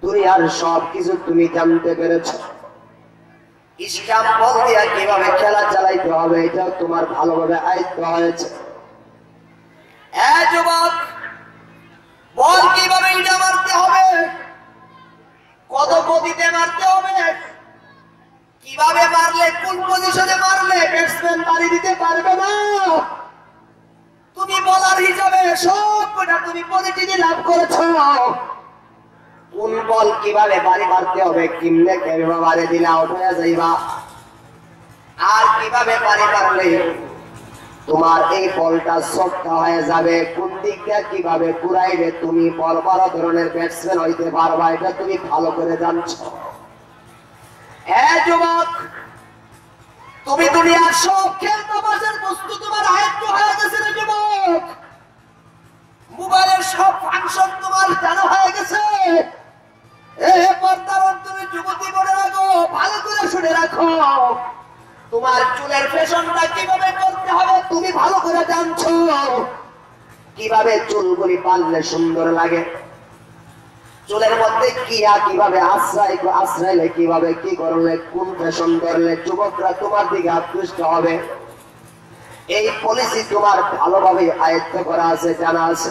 দুনিয়ার সব কিছু তুমি জানতে পেরেছো। ইসলাম বল দিয়া কিভাবে খেলা চালাইতে হবে এটাও তোমার ভালোভাবে আয়ত্ত হয়েছে। এ যুবক, বল কিভাবে এটা মারতে হবে, কত গতিতে মারতে হবে, কিভাবে মারলে কোন পজিশনে মারলে ব্যাটসম্যান বাড়ি দিতে পারবে না, তুমি বলার হিসাবে সব কটা তুমি পজিটিভি লাভ করেছো। কোন বল কিভাবে বাড়ি মারতে হবে, কিমনে কেমনে বাড়ি দিলা উঠে যাইবা, আর কিভাবে বাড়ি মারলে তোমার এই বলটা সফট হয়ে যাবে, কোন দিকটা কিভাবে ঘুরাইলে তুমি বড় বড় ধরনের ব্যাটসম্যান হইতে পারবা, এটা তুমি ভালো করে জানছো। যুবক, তুমি দুনিয়ার সব খেলতামাশার বস্তু তোমার আয়ত্ত হয়ে গেছে রে যুবক। মোবাইলের সব ফাংশন তোমার জানা হয়ে গেছে। তুমি যুবতী মনে রাখো, ভালো করে শুনে রাখো, তোমার চুলের ফ্যাশনটা কিভাবে করতে হবে তুমি ভালো করে জানছো। কিভাবে চুলগুলি পাললে সুন্দর লাগে, চুলের মধ্যে কিভাবে আশ্রয় কিভাবে কি করলে, কোন ফ্যাশন করলে যুবকরা তোমার দিকে আকৃষ্ট হবে, এই পলিসি তোমার ভালোভাবে আয়ত্ত করা আছে, জানা আছে।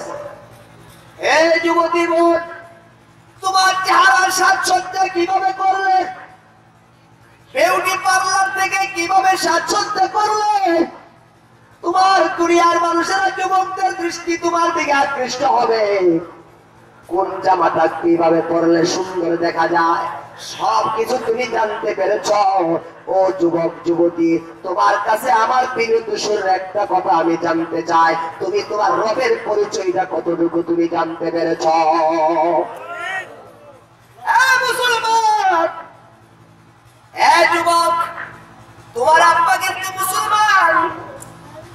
এই যুবতী বোন, তোমার চেহারার সাজসজ্জা কিভাবে করলে, বিউটি পার্লার থেকে কিভাবে সাজসজ্জা করলে তোমার দুনিয়ার মানুষেরা যুবকদের দৃষ্টি তোমার দিকে আকৃষ্ট হবে, কোন জামাটা কিভাবে পরলে সুন্দর দেখা যায়, সবকিছু তুমি জানতে পেরেছ। ও যুবক যুবতী, তোমার কাছে আমার প্রিয় দোষের একটা কথা আমি জানতে চাই, তুমি তোমার রবের পরিচয়টা কতটুকু তুমি জানতে পেরেছ? মুসলমান, যুবক, তোমার আব্বা কিন্তু মুসলমান,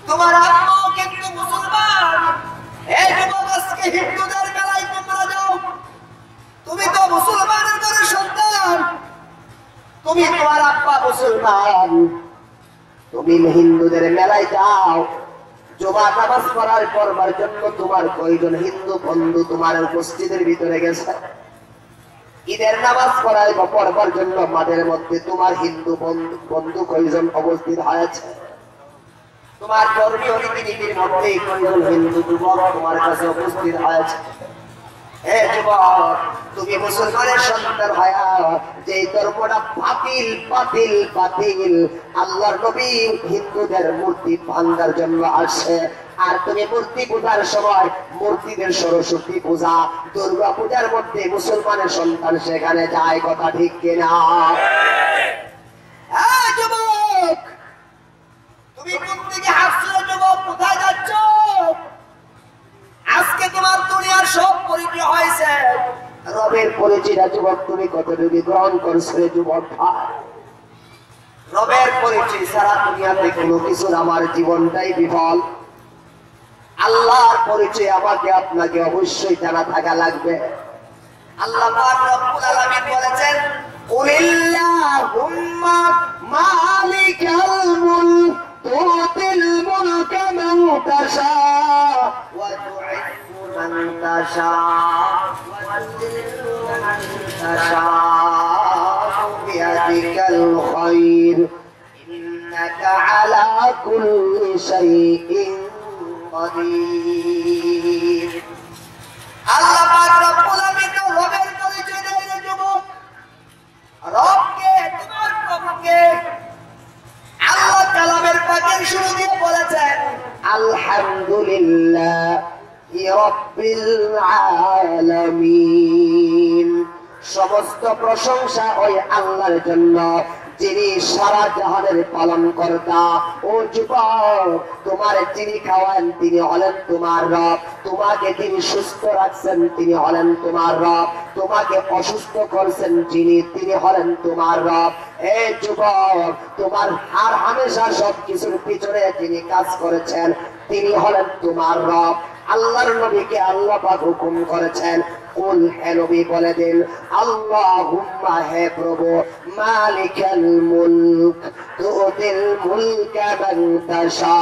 তোমার আম্মাও কিন্তু মুসলমান। যুবক, আজকে হিন্দুদের মেলায় তোমরা যাও, তুমি তো মুসলমানের ঘরের সন্তান, তুমি তোমার আব্বা মুসলমান, তুমি হিন্দুদের মেলায় যাও, জুমা নামাজ পড়ার পড়বার জন্য তোমার কয়জন হিন্দু বন্ধু তোমার মসজিদের ভিতরে গেছে? ঈদের নামাজ পড়বার জন্য মাঠের মধ্যে তোমার হিন্দু বন্ধু কয়জন উপস্থিত হয়েছে? তোমার ধর্মীয় রীতিনীতির মধ্যে কয়জন হিন্দু যুবক তোমার কাছে উপস্থিত হয়েছে? যুবক, তুমি মুসলমানের সন্তান হয়া যে ধর্মটা বাতিল বাতিল বাতিল, আল্লাহর নবী হিন্দুদের মূর্তি ভাঙার জন্য আসে, আর তুমি মূর্তি পূজার সময় মূর্তিদের সরস্বতী পূজা দুর্গা পূজার মধ্যে মুসলমানের সন্তান সেখানে যায়, কথা ঠিক কিনা? যুবক, তুমি কোন দিকে হাসছো যুবক, কোথায় যাচ্ছ? আজকে তোমার দুনিয়ার সব পরিচয় হয়েছে, রবের পরিচয়টা যুবক তুমি কতটুকু গ্রহণ করছো যুবক? রবের পরিচয় ছাড়া দুনিয়াতে কোনো কিছুর আমার জীবনটাই বিফল। আল্লাহর পরিচয় আমাকে আপনাকে অবশ্যই জানা থাকা লাগবে। আল্লাহ পাক রব্বুল আলামিন বলেছেন, কুলিল্লাহুম্মা মালিকাল মুলক তুতিল মুলকা মান তাশা ওয়া তু'ইজ্জু মান তাশা ওয়া তুযিল্লু মান তাশা বিয়াদিকাল খায়র ইন্নাকা আলা কুল্লি শাইইন কাদির। আল্লাহ পাক রব্বুল আলামিন রবের পরিচয় দেন যুবক। রবকে, তোমার প্রভুকে আল্লাহ কালামের পাকের শুরু দিয়ে বলেছেন আলহামদুলিল্লাহি রাব্বিল আলামিন। সমস্ত প্রশংসা ওই আল্লাহর জন্য যিনি সারা জাহানের পালন কর্তা। ও যুবক, তোমার যিনি খাওয়ান তিনি হলেন তোমার রব, তোমাকে যিনি সুস্থ রাখছেন তিনি হলেন তোমার রব, তোমাকে অসুস্থ করছেন তিনি হলেন তোমার রব। এ যুবক, তোমার আর হামেশা সবকিছুর পিছনে যিনি কাজ করেছেন তিনি হলেন তোমার রব। আল্লাহর নবীকে আল্লাহ পাক হুকুম করেছেন, কুল, হে নবী বলে দিন, আল্লাহুম্মা, হে প্রভু, মালিকাল মুলক তুতিল মুলকা মান তাশা।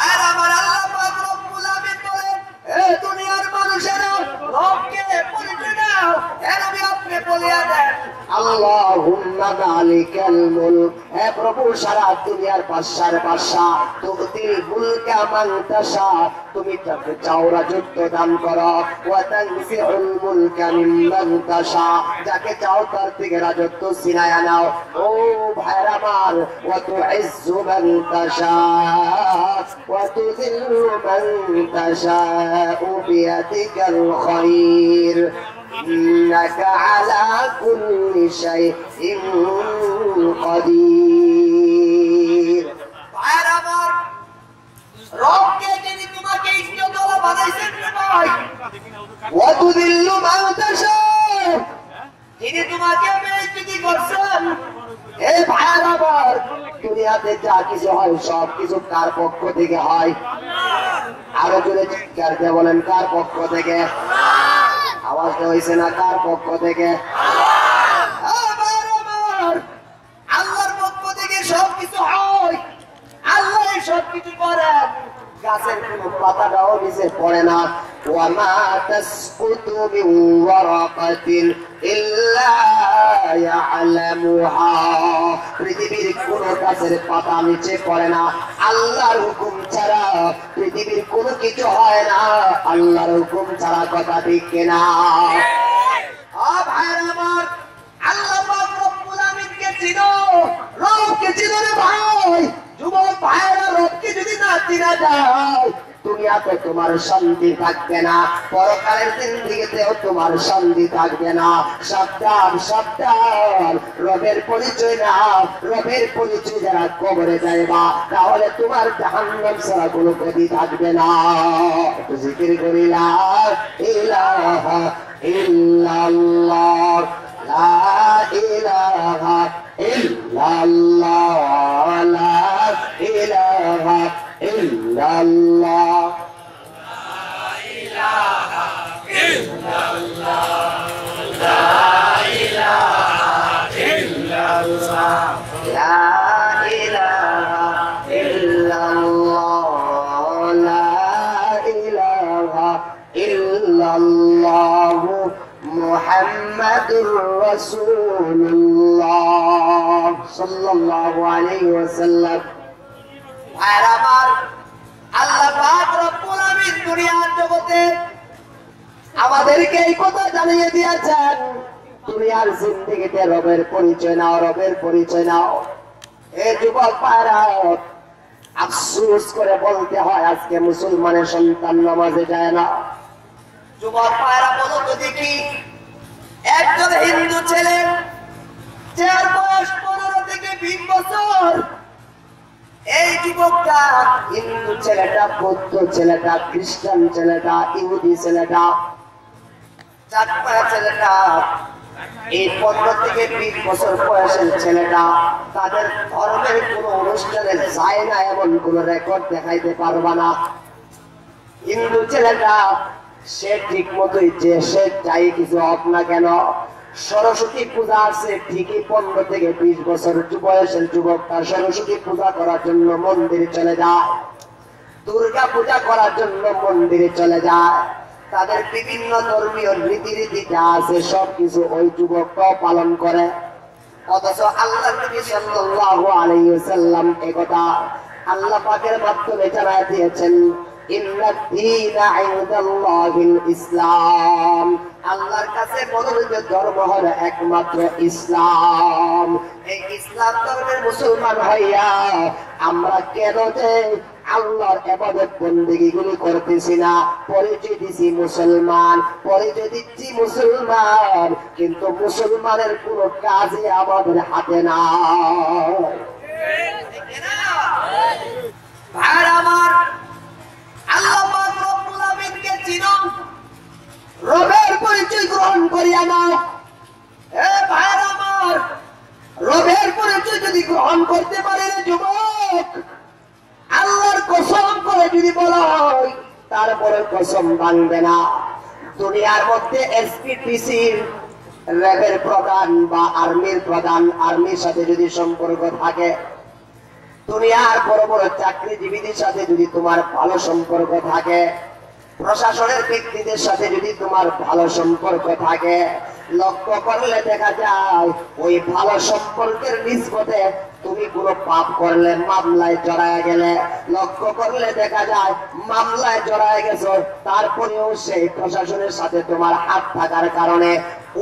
আর আমার আল্লাহ পাক রব্বুল আলামিন বলেন, হে দুনিয়ার মানুষেরা, রবকে পরিচয় দাও। হে নবী, আপনি বলিয়া দেন, আল্লাহুম্মা মালিকাল মুলক, হে প্রভু সারা দুনিয়ার বাদশাহ, তুতিল মুলকা মান তাশা, তুমি যাকে চাও রাজত্ব দান করো, ওয়া তানজিউল মুলকা মিম্মান তাশা, যাকে চাও তার থেকে রাজত্ব ছিনায় নাও। ও ভাইরা আমার, ওয়া তুইজ্জু মান তাশা ওয়া তুযিল্লু মান তাশা বিয়াদিকাল খায়র, ইন্নাকা আলা কুল্লি শাইইন কাদির। ভাইরা আমার, রবকে যিনি তোমাকে ইজ্জতওয়ালা বানাইছেন ভাই, ওয়া তুযিল্লু মান তাশা, যিনি তোমাকে বেইজ্জতি করছেন। এই ভাইরা আমার, দুনিয়াতে যা কিছু হয় সব কিছু কার পক্ষ থেকে হয়? আরো জোরে চিৎকার দিয়ে বলেন, কার পক্ষ থেকে? আওয়াজটা হয়েছে না? কার পক্ষ থেকে? আল্লাহর পক্ষ থেকে সবকিছু হয়, আল্লাহ সবকিছু করেন। গাছের কোন পাতাটাও নিচে পড়ে না। ওয়ামা তাসকুতু মিন ওয়ারাকাতিন ইল্লা ইয়ালামুহা, পৃথিবীর কোন গাছের পাতা নিচে পড়ে না আল্লাহর হুকুম ছাড়া। পৃথিবীর কোন কিছু হয় না আল্লাহর হুকুম ছাড়া। কথা ঠিক কিনা? ভাইরা আমার, আল্লাহ পাক রব্বুল আমিনকে চিনো, রবকে চিনো রে ভাই। যুবক ভাইরা, রবকে যদি না চিনা যায় দুনিয়াতে তোমার শান্তি থাকবে না, পরকালের জিন্দেগিতেও তোমার শান্তি থাকবে না। সাবধান সাবধান, রবের পরিচয় না, রবের পরিচয় যারা কবরে যাইবা তাহলে তোমার জাহান্নাম ছাড়া কোনো গতি থাকবে না। জিকির করি লা ইলাহা ইল্লাল্লাহ, লা ইলাহা ইল্লাল্লাহ, লা ইলাহা ইল্লাল্লাহ, লা ইলাহা ইল্লাল্লাহ, লা ইলাহা ইল্লাল্লাহ, লা ইলাহা ইল্লাল্লাহ, মুহাম্মাদুর রাসূলুল্লাহ সাল্লাল্লাহু আলাইহি ওয়াসাল্লাম। আর আমার আল্লাহ পাক রব্বুল আমিন দুনিয়ার জগতে আমাদেরকে এই কথা জানিয়ে দিয়েছেন, দুনিয়ার জিন্দেগিতে রবের পরিচয় নাও, রবের পরিচয় নাও। এই যুবক পায়রা, আফসোস করে বলতে হয় আজকে মুসলমানের সন্তান নামাজে যায় না। যুবক পায়রা, বলো তো দেখি, একজন হিন্দু ছেলে যার বয়স 15 থেকে 20 বছর, এই যুবকটা, হিন্দু ছেলেটা, বৌদ্ধ ছেলেটা, খ্রিস্টান ছেলেটা, ইহুদি ছেলেটা, চাকমা ছেলেটা, এই 15 থেকে 20 বছর বয়সের ছেলেটা তাদের ধর্মের কোন অনুষ্ঠানে যায় না এমন কোন রেকর্ড দেখাইতে পারবা না। হিন্দু ছেলেটা সে ঠিক মতোই যে সে চাই কিছু হোক না কেন, সরস্বতী পূজা আছে ঠিকই 15 থেকে 20 বছর বয়সের যুবকটা সরস্বতী পূজা করার জন্য মন্দিরে চলে যায়, দুর্গা পূজা করার জন্য মন্দিরে চলে যায়। তাদের বিভিন্ন ধর্মীয় রীতিনীতি যা আছে সবকিছু ওই যুবকটাও পালন করে। অথচ আল্লাহ নবী সাল্লাল্লাহু আলাইহি ওয়াসাল্লাম একথা আল্লাহ পাকের মাধ্যমে জানায় দিয়েছেন, ইসলাম, আল্লাহর কাছে মনোনীত ধর্ম হলো একমাত্র ইসলাম। এই ইসলাম ধর্মের মুসলমান হইয়া আমরা কেন যে আল্লাহর ইবাদত বন্দেগী গুলি করতেছি না? পরিচয় দিছি মুসলমান, পরিচয় দিচ্ছি মুসলমান, কিন্তু মুসলমানের কোন কাজে আমাদের হাতে না। ভাই আমার, আল্লাহ পাক রব্বুল আমিনকে চিনো, রবের পরিচয় গ্রহণ করিয়া নাও। এ ভাই আমার, রবের পরিচয় যদি গ্রহণ করতে পারে যুবক, আল্লাহর কসম করে যদি বলা হয় তারপরে কসম ভাঙবে না। দুনিয়ার মধ্যে এসপিপিসির র্যাবের প্রধান বা আর্মির প্রধান, আর্মির সাথে যদি সম্পর্ক থাকে, দুনিয়ার বড় বড় চাকরিজীবীদের সাথে যদি তোমার ভালো সম্পর্ক থাকে, প্রশাসনের ব্যক্তিদের সাথে যদি তোমার ভালো সম্পর্ক থাকে, লক্ষ্য করলে দেখা যায় ওই ভালো সম্পর্কের নিসবতে তুমি কোনো পাপ করলে মামলায় জড়ায় গেলে, লক্ষ্য করলে দেখা যায় মামলায় জড়ায় গেছো, তারপরেও সেই প্রশাসনের সাথে তোমার হাত থাকার কারণে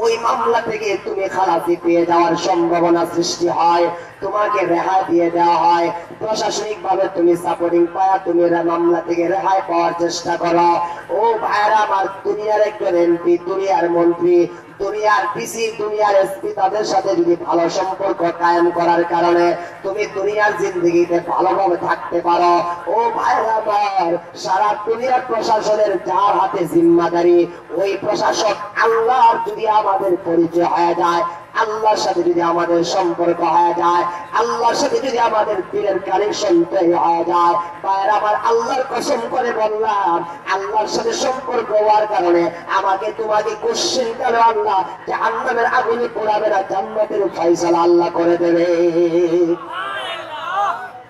ওই মামলা থেকে তুমি খালাসি পেয়ে যাওয়ার সম্ভাবনা সৃষ্টি হয়, তোমাকে রেহাই দিয়ে দেওয়া হয়। প্রশাসনিক ভাবে তুমি সাপোর্টিং পায়া তুমি মামলা থেকে রেহাই পাওয়ার চেষ্টা করো। ও ভাইরা আমার, দুনিয়ার একজন এমপি, দুনিয়ার মন্ত্রী, দুনিয়ার পিসি, দুনিয়ার এসপি, তাদের সাথে যদি ভালো সম্পর্ক কায়েম করার কারণে তুমি দুনিয়ার জিন্দগিতে ভালোভাবে থাকতে পারো, ও ভাইরা আমার, সারা দুনিয়ার প্রশাসনের যার হাতে জিম্মাদারি, ওই প্রশাসক আল্লাহর যদি আমাদের পরিচয় হয়ে যায়, আল্লাহর সাথে যদি আমাদের সম্পর্ক হয়ে যায়, আল্লাহর সাথে যদি আমাদের দিলের কানেকশন তৈরি হয়ে যায়, ভাইরা আমার, আল্লাহর কসম করে বললাম, আল্লাহর সাথে সম্পর্ক হওয়ার কারণে আমাকে তোমাকে কোশ্চেন করে আল্লাহ জাহান্নামের আগুনে পোড়াবে না, জান্নাতের ফয়সালা আল্লাহ করে দেবে।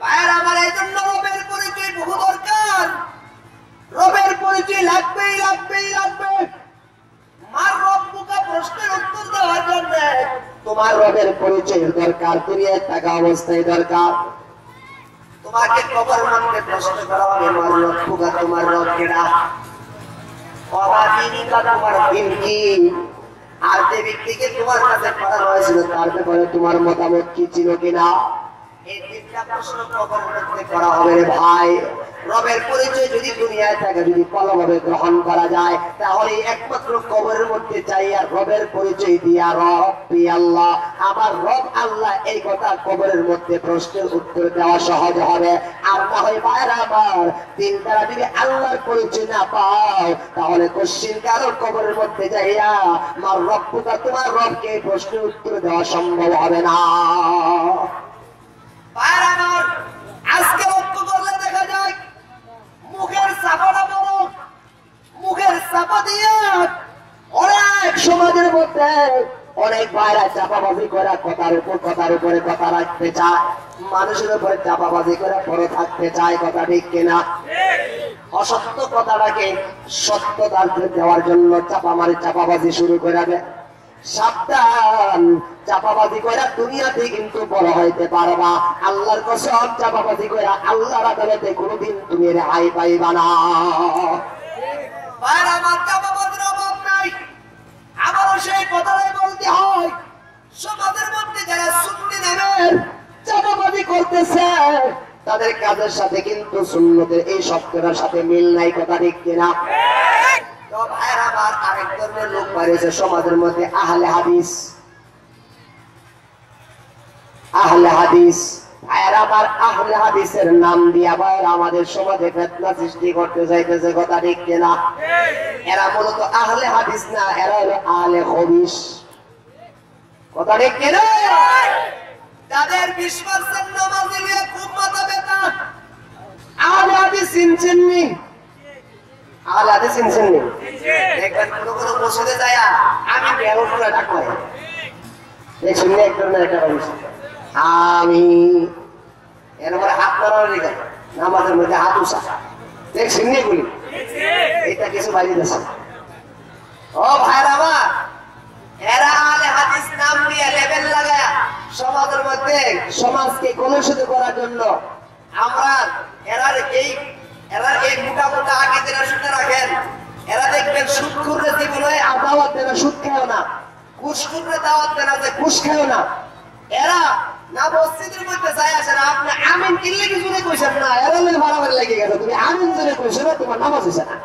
ভাইরা আমার, এই জন্য রবের পরিচয় বহু দরকার, রবের পরিচয় লাগবেই লাগবেই লাগবে। মার রব্বুকা প্রশ্নের উত্তর দেওয়ার জন্য তোমার রবের পরিচয়ের দরকার, দুনিয়ায় থাকা অবস্থায় দরকার। তোমাকে কবর মধ্যে প্রশ্ন করা হবে, মার রব্বুকা, তোমার রব কেডা, বাবা দিনিকা, তোমার দিন কি, আর যে ব্যক্তিকে তোমার কাছে পাঠানো হয়েছিল তার ব্যাপারে তোমার মতামত কি ছিল কিনা, এই তিনটা প্রশ্ন কবর মধ্যে করা হবে রে ভাই। রবের পরিচয় যদি দুনিয়ায় থাকে, যদি ভালোভাবে গ্রহণ করা যায়, তাহলে একমাত্র কবরের মধ্যে চাই আর রবের পরিচয় দিয়া রব্বি আল্লাহ, আমার রব আল্লাহ, এই কথা কবরের মধ্যে প্রশ্নের উত্তর দেওয়া সহজ হবে। আর না হয় ভাইরা আমার, দিন দ্বারা যদি আল্লাহর পরিচয় না পাও, তাহলে কোশ্চিন কারোর কবরের মধ্যে যাইয়া আমার রব্বুকা, তোমার রবকে প্রশ্নের উত্তর দেওয়া সম্ভব হবে না। ভাইরা আমার, আজকে লক্ষ্য করলে দেখা যায় মুখের চাপাটা বড়, মুখের চাপা দিয়ে অনেক সমাজের মধ্যে অনেক ভাইরা চাপাবাজি করে কথার উপরে কথা রাখতে চায়, মানুষের উপরে চাপাবাজি করে পরে থাকতে চায়, কথা ঠিক কিনা? অসত্য কথাটাকে সত্যতার দেওয়ার জন্য চাপাবাজি শুরু করে দেয়। সাবধান, চাপাবাজি করে দুনিয়াতে কিন্তু বড় হইতে পারবা, আল্লাহর কসম, চাপাবাজি করে আল্লাহর আদালতে কোনোদিন তুমি রেহাই পাইবা না। ভাইরা আমার, চাপাবাজির অভাব নাই। আবারও সেই কথাটাই বলতে হয়, সমাজের মধ্যে যারা সুন্নি নামের চাপাবাজি করতেছে, তাদের কাজের সাথে কিন্তু সুন্নতের এই শব্দটার সাথে মিল নাই, কথা ঠিক কিনা? আরেক ধরনের লোক বাড়িয়েছে সমাজের মধ্যে, আহলে হাদিস। আহলে হাদিস, আহলে হাদিসের নাম দিয়া ভাইরা আমাদের সমাজে ফিতনা সৃষ্টি করতে চাইতেছে, কথা ঠিক কিনা? এরা মূলত আহলে হাদিস না, এরা হলো আহলে খবিস, কথা ঠিক কিনা? তাদের 20% নামাজি নিয়ে খুব মাথা ব্যথা। আহলে হাদিস চিনছেন নি? আহলে হাদিস চিনছেন নি? দেখবেন কোন কোন মসজিদে যায় আমি বেরোটা ডাক করে দেখছেন না, একদম না, একটা মানুষ আমি এরপরে হাত নাড়ানোর দিকে নামাজের মধ্যে হাত উঠা দেখছেন নি? এগুলি এটা কিছু বাইরে যাচ্ছে। ও ভাইরা আমার, এরা আহলে হাদিস নাম দিয়ে লেবেল লাগায় সমাজের মধ্যে সমাজকে কলুষিত করার জন্য আমরা এরা এই মোটা মোটা আগে যারা শুনে রাখেন, এরা দেখবেন সুদ খুঁড়ে জীবনে দাওয়াত দেনা, সুদ খেও না, ঘুষ খুঁড়ে দাওয়াত দেনা, যে ঘুষ খেও না। এরা না মসজিদের মধ্যে যায় আসে না, আপনি আমিন কিনলে কিছু নেই কইছেন না, এরা লোক বাড়াবাড়ি লেগে গেছে, তুমি আমিন জোরে কইছো না, তোমার নামাজ হয়েছে না,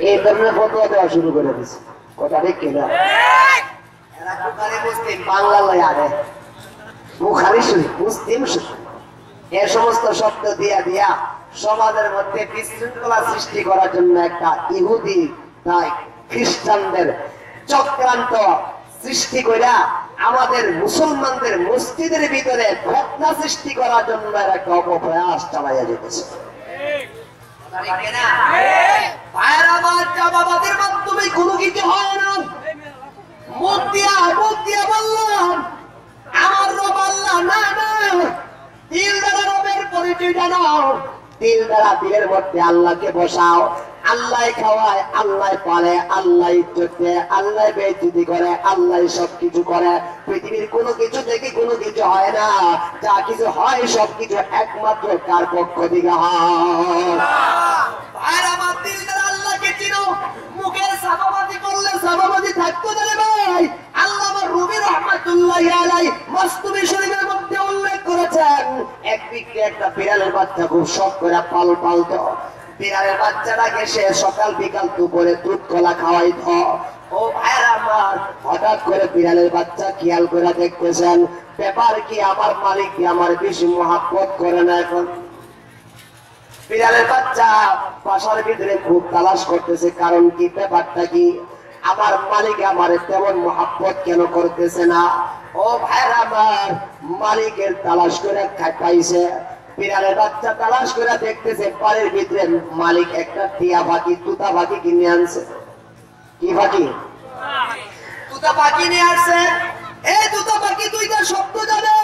এই ধরনের ফতোয়া দেওয়া শুরু করে দিচ্ছে, কথা ঠিক কিনা? এরা বুখারী মুসলিম বাংলা লয় আরে বুখারী শরীফ মুসলিম শরীফ এই সমস্ত শব্দ দিয়া দিয়া সমাজের মধ্যে বিশৃঙ্খলা সৃষ্টি করার জন্য একটা ইহুদি তাই খ্রিস্টানদের চক্রান্ত সৃষ্টি কইরা আমাদের মুসলমানদের মসজিদের ভিতরে ফিতনা সৃষ্টি করার জন্য একটা অপপ্রয়াস চালাইয়া যেতেছে। চাপাবাজির মাধ্যমে কোনো কিছু হয় না। মুখ দিয়া বললাম আমার রব আল্লাহ, না না, দিল দ্বারা রবের পরিচয় জানাও, দিল দ্বারা দিলের মধ্যে আল্লাহকে বসাও, আল্লাহ খাওয়ায়, আল্লাহ পারে, আল্লাহ চোখে, আল্লাহ বেইজ্জতি করে, আল্লাহ সবকিছু করে। পৃথিবীর কোনো কিছু থেকে কোনো কিছু হয় না, যা কিছু হয় সবকিছু একমাত্র কার পক্ষ থেকে হয়। আর আমার দিল দ্বারা আল্লাহকে চিনো, মুখের সাবাবাদি করলে সাবাবাদি থাকতো না রে ভাই। আল্লামা রুমি রাহমাতুল্লাহি আলাইহি মাসতুবি শরীফের মধ্যে উল্লেখ করেছেন, এক ব্যক্তি একটা বিড়ালের বাচ্চা খুব শখ করে পালতো। বিড়ালের বাচ্চাটাকে সে সকাল বিকাল দুপুরে দুধ কলা খাওয়াইত। ও ভাইরা আমার, হঠাৎ করে বিড়ালের বাচ্চা খেয়াল করে দেখতেছেন, ব্যাপার কি আমার মালিক কি আমার বেশি মহাব্বত করে না এখন? বিড়ালের বাচ্চা বাসার ভিতরে খুব তালাশ করতেছে, কারণ কি, ব্যাপারটা কি, আমার মালিক আমার তেমন মহাব্বত কেন করতেছে না? ও ভাইরা আমার, মালিকের তালাশ করে পাইছে। বিড়ালের বাচ্চা তালাশ করে দেখতেছে বাড়ির ভিতরে মালিক একটা টিয়া পাখি, তুতা পাখি কিনে আনছে। কি পাখি? তুতা পাখি নিয়ে আসছে। এই তুতা পাখি দুইটা শব্দ জানে,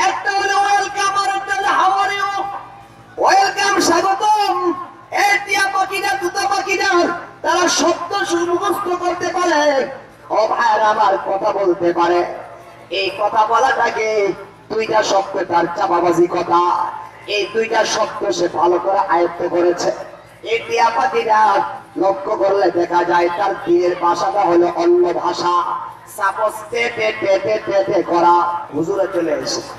একটা হলো ওয়েলকাম আর একটা হলো হাউ আর ইউ। ওয়েলকাম, স্বাগতম। এই টিয়া পাখিটা তুতা পাখিটা তারা শব্দ মুখস্থ করতে পারে। ও ভাইরা আমার, কথা বলতে পারে। এই কথা বলাটাকে দুইটা শব্দ, তার চাপাবাজি কথা, এই দুইটা শব্দ সে ভালো করে আয়ত্ত করেছে। এই টিয়া পাখিটা লক্ষ্য করলে দেখা যায় তার তীরের ভাষাটা হলো অন্য ভাষা। সাপোজ টেটে টেটে টেটে করা হুজুরে চলে এসেছে।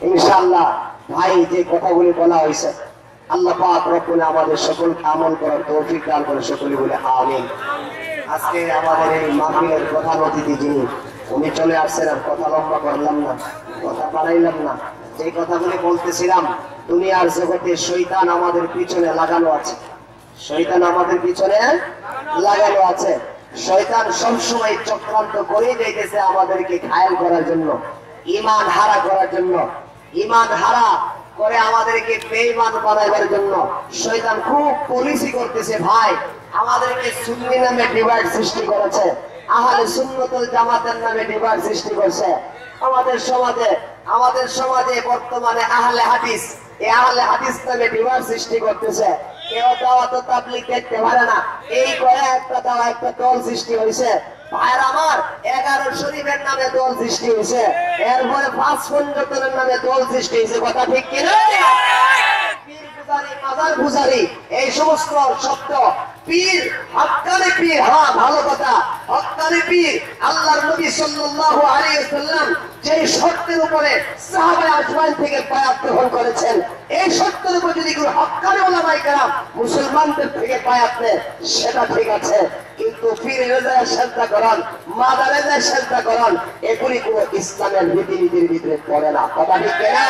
ইনশাআল্লাহ ভাই, যে কথাগুলি বলা হয়েছে, আল্লাহ পাক রব্বুল আমাদের সকলকে আমল করার তৌফিক দান করে, সকলে বলে আমিন। আজকে আমাদের এই মাহফিলের প্রধান অতিথি যিনি, উনি চলে আসছেন। আর কথা লম্বা করলাম না, কথা বাড়াইলাম না। যে কথাগুলি বলতেছিলাম, দুনিয়ার জগতে শয়তান আমাদের পিছনে লাগানো আছে, শয়তান আমাদের পিছনে লাগানো আছে। শয়তান সবসময় চক্রান্ত করে যাইতেছে আমাদেরকে ঘায়েল করার জন্য, ঈমান হারা করার জন্য, ঈমান হারা করে আমাদেরকে বেঈমান বানাবার জন্য শয়তান খুব পলিসি করতেছে ভাই। আমাদেরকে সুন্নি নামে ডিভাইড সৃষ্টি করেছে, আহলে সুন্নাত ওয়াল জামাতের নামে ডিভাইড সৃষ্টি করছে আমাদের সমাজে বর্তমানে আহলে হাদিস, এই আহলে হাদিস নামে ডিভাইড সৃষ্টি করতেছে। কেউ দাওয়াত ও তাবলীগ দেখতে পারে না, এই করে একটা দাওয়া একটা দল সৃষ্টি হয়েছে। ভাইয়ের আমার, 11 শরীফের নামে দল সৃষ্টি হয়েছে, এরপরে 5 পঞ্চতনের নামে দল সৃষ্টি হয়েছে। কথা ঠিক কিনা? পীর পূজারি, মাজার পূজারি, এই সমস্ত শব্দ। পীর, হক্কানি পীর, হ্যাঁ ভালো কথা, হক্কানি পীর। আল্লাহর নবী সাল্লাল্লাহু আলাইহি ওয়াসাল্লাম যে শর্তের উপরে সাহাবায়ে আজমাইন থেকে বায়াত গ্রহণ করেছেন, এই শর্তের উপর যদি কোনো হক্কানি ওলামায়ে কেরাম মুসলমানদের থেকে বায়াত নেয়, সেটা ঠিক আছে। কিন্তু পীরের যায় শ্রদ্ধা করেন, মাজারে যায় শ্রদ্ধা করেন, এগুলি কোনো ইসলামের রীতিনীতির ভিতরে পড়ে না। কথা ঠিক কিনা?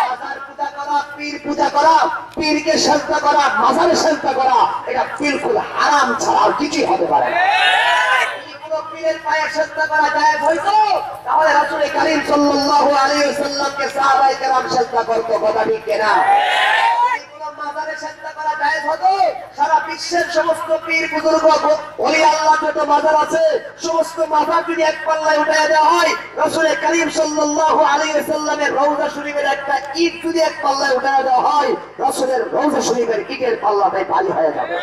মাজার পূজা করা, পীর পূজা করা, পীরকে শ্রদ্ধা করা, মাজারে শ্রদ্ধা করা, এটা বিলকুল হারাম ছাড়া আর কিছুই হতে পারে না। পীরের পায়ে শ্রদ্ধা করা যায় হয়তো, তাহলে রাসূল কারীম সাল্লাল্লাহু আলাইহি ওয়াসাল্লামকে সাহাবায়ে কেরাম শ্রদ্ধা করতো। কথা ঠিক কিনা? মাজারে শ্রদ্ধা করা যায় হতো, সারা বিশ্বের সমস্ত পীর বুজুর্গ ওলি আল্লাহ যত মাজার আছে, সমস্ত মাজার যদি এক পাল্লায় উঠায় দেওয়া হয়, রাসূল কারীম সাল্লাল্লাহু আলাইহি ওয়াসাল্লামের রওজা শরীফের একটা ইট যদি এক পাল্লায় উঠায় দেওয়া হয়, রাসূলের রওজা শরীফের ইটের পাল্লাটাই ভারী হয়ে যাবে।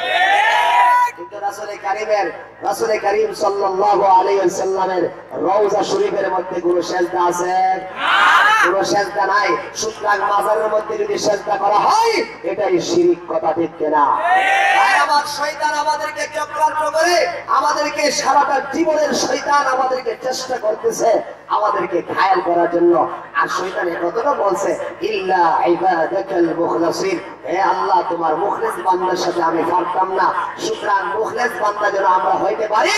কিন্তু রাসূল কারীম সাল্লাল্লাহু আলাইহি ওয়াসাল্লামের রওজা শরীফের মধ্যে কোনো সিজদা আছে? কোনো সিজদা নাই। সুতরাং মাজারের মধ্যে যদি সিজদা করা হয়, এটাই শিরক। কথা ঠিক কিনা? আর আমার শয়তান আমাদেরকে চক্রান্ত করে, আমাদেরকে সারাটা জীবনের শয়তান আমাদেরকে চেষ্টা করতেছে আমাদেরকে ঘায়েল করার জন্য। আর শয়তান কতটা বলছে, ইল্লা ইবাদাকাল মুখলাসিন, হে আল্লাহ তোমার মুখলিস বান্দার সাথে আমি পারতাম না। সুতরাং মুখলিস বান্দা যেন আমরা হইতে পারি,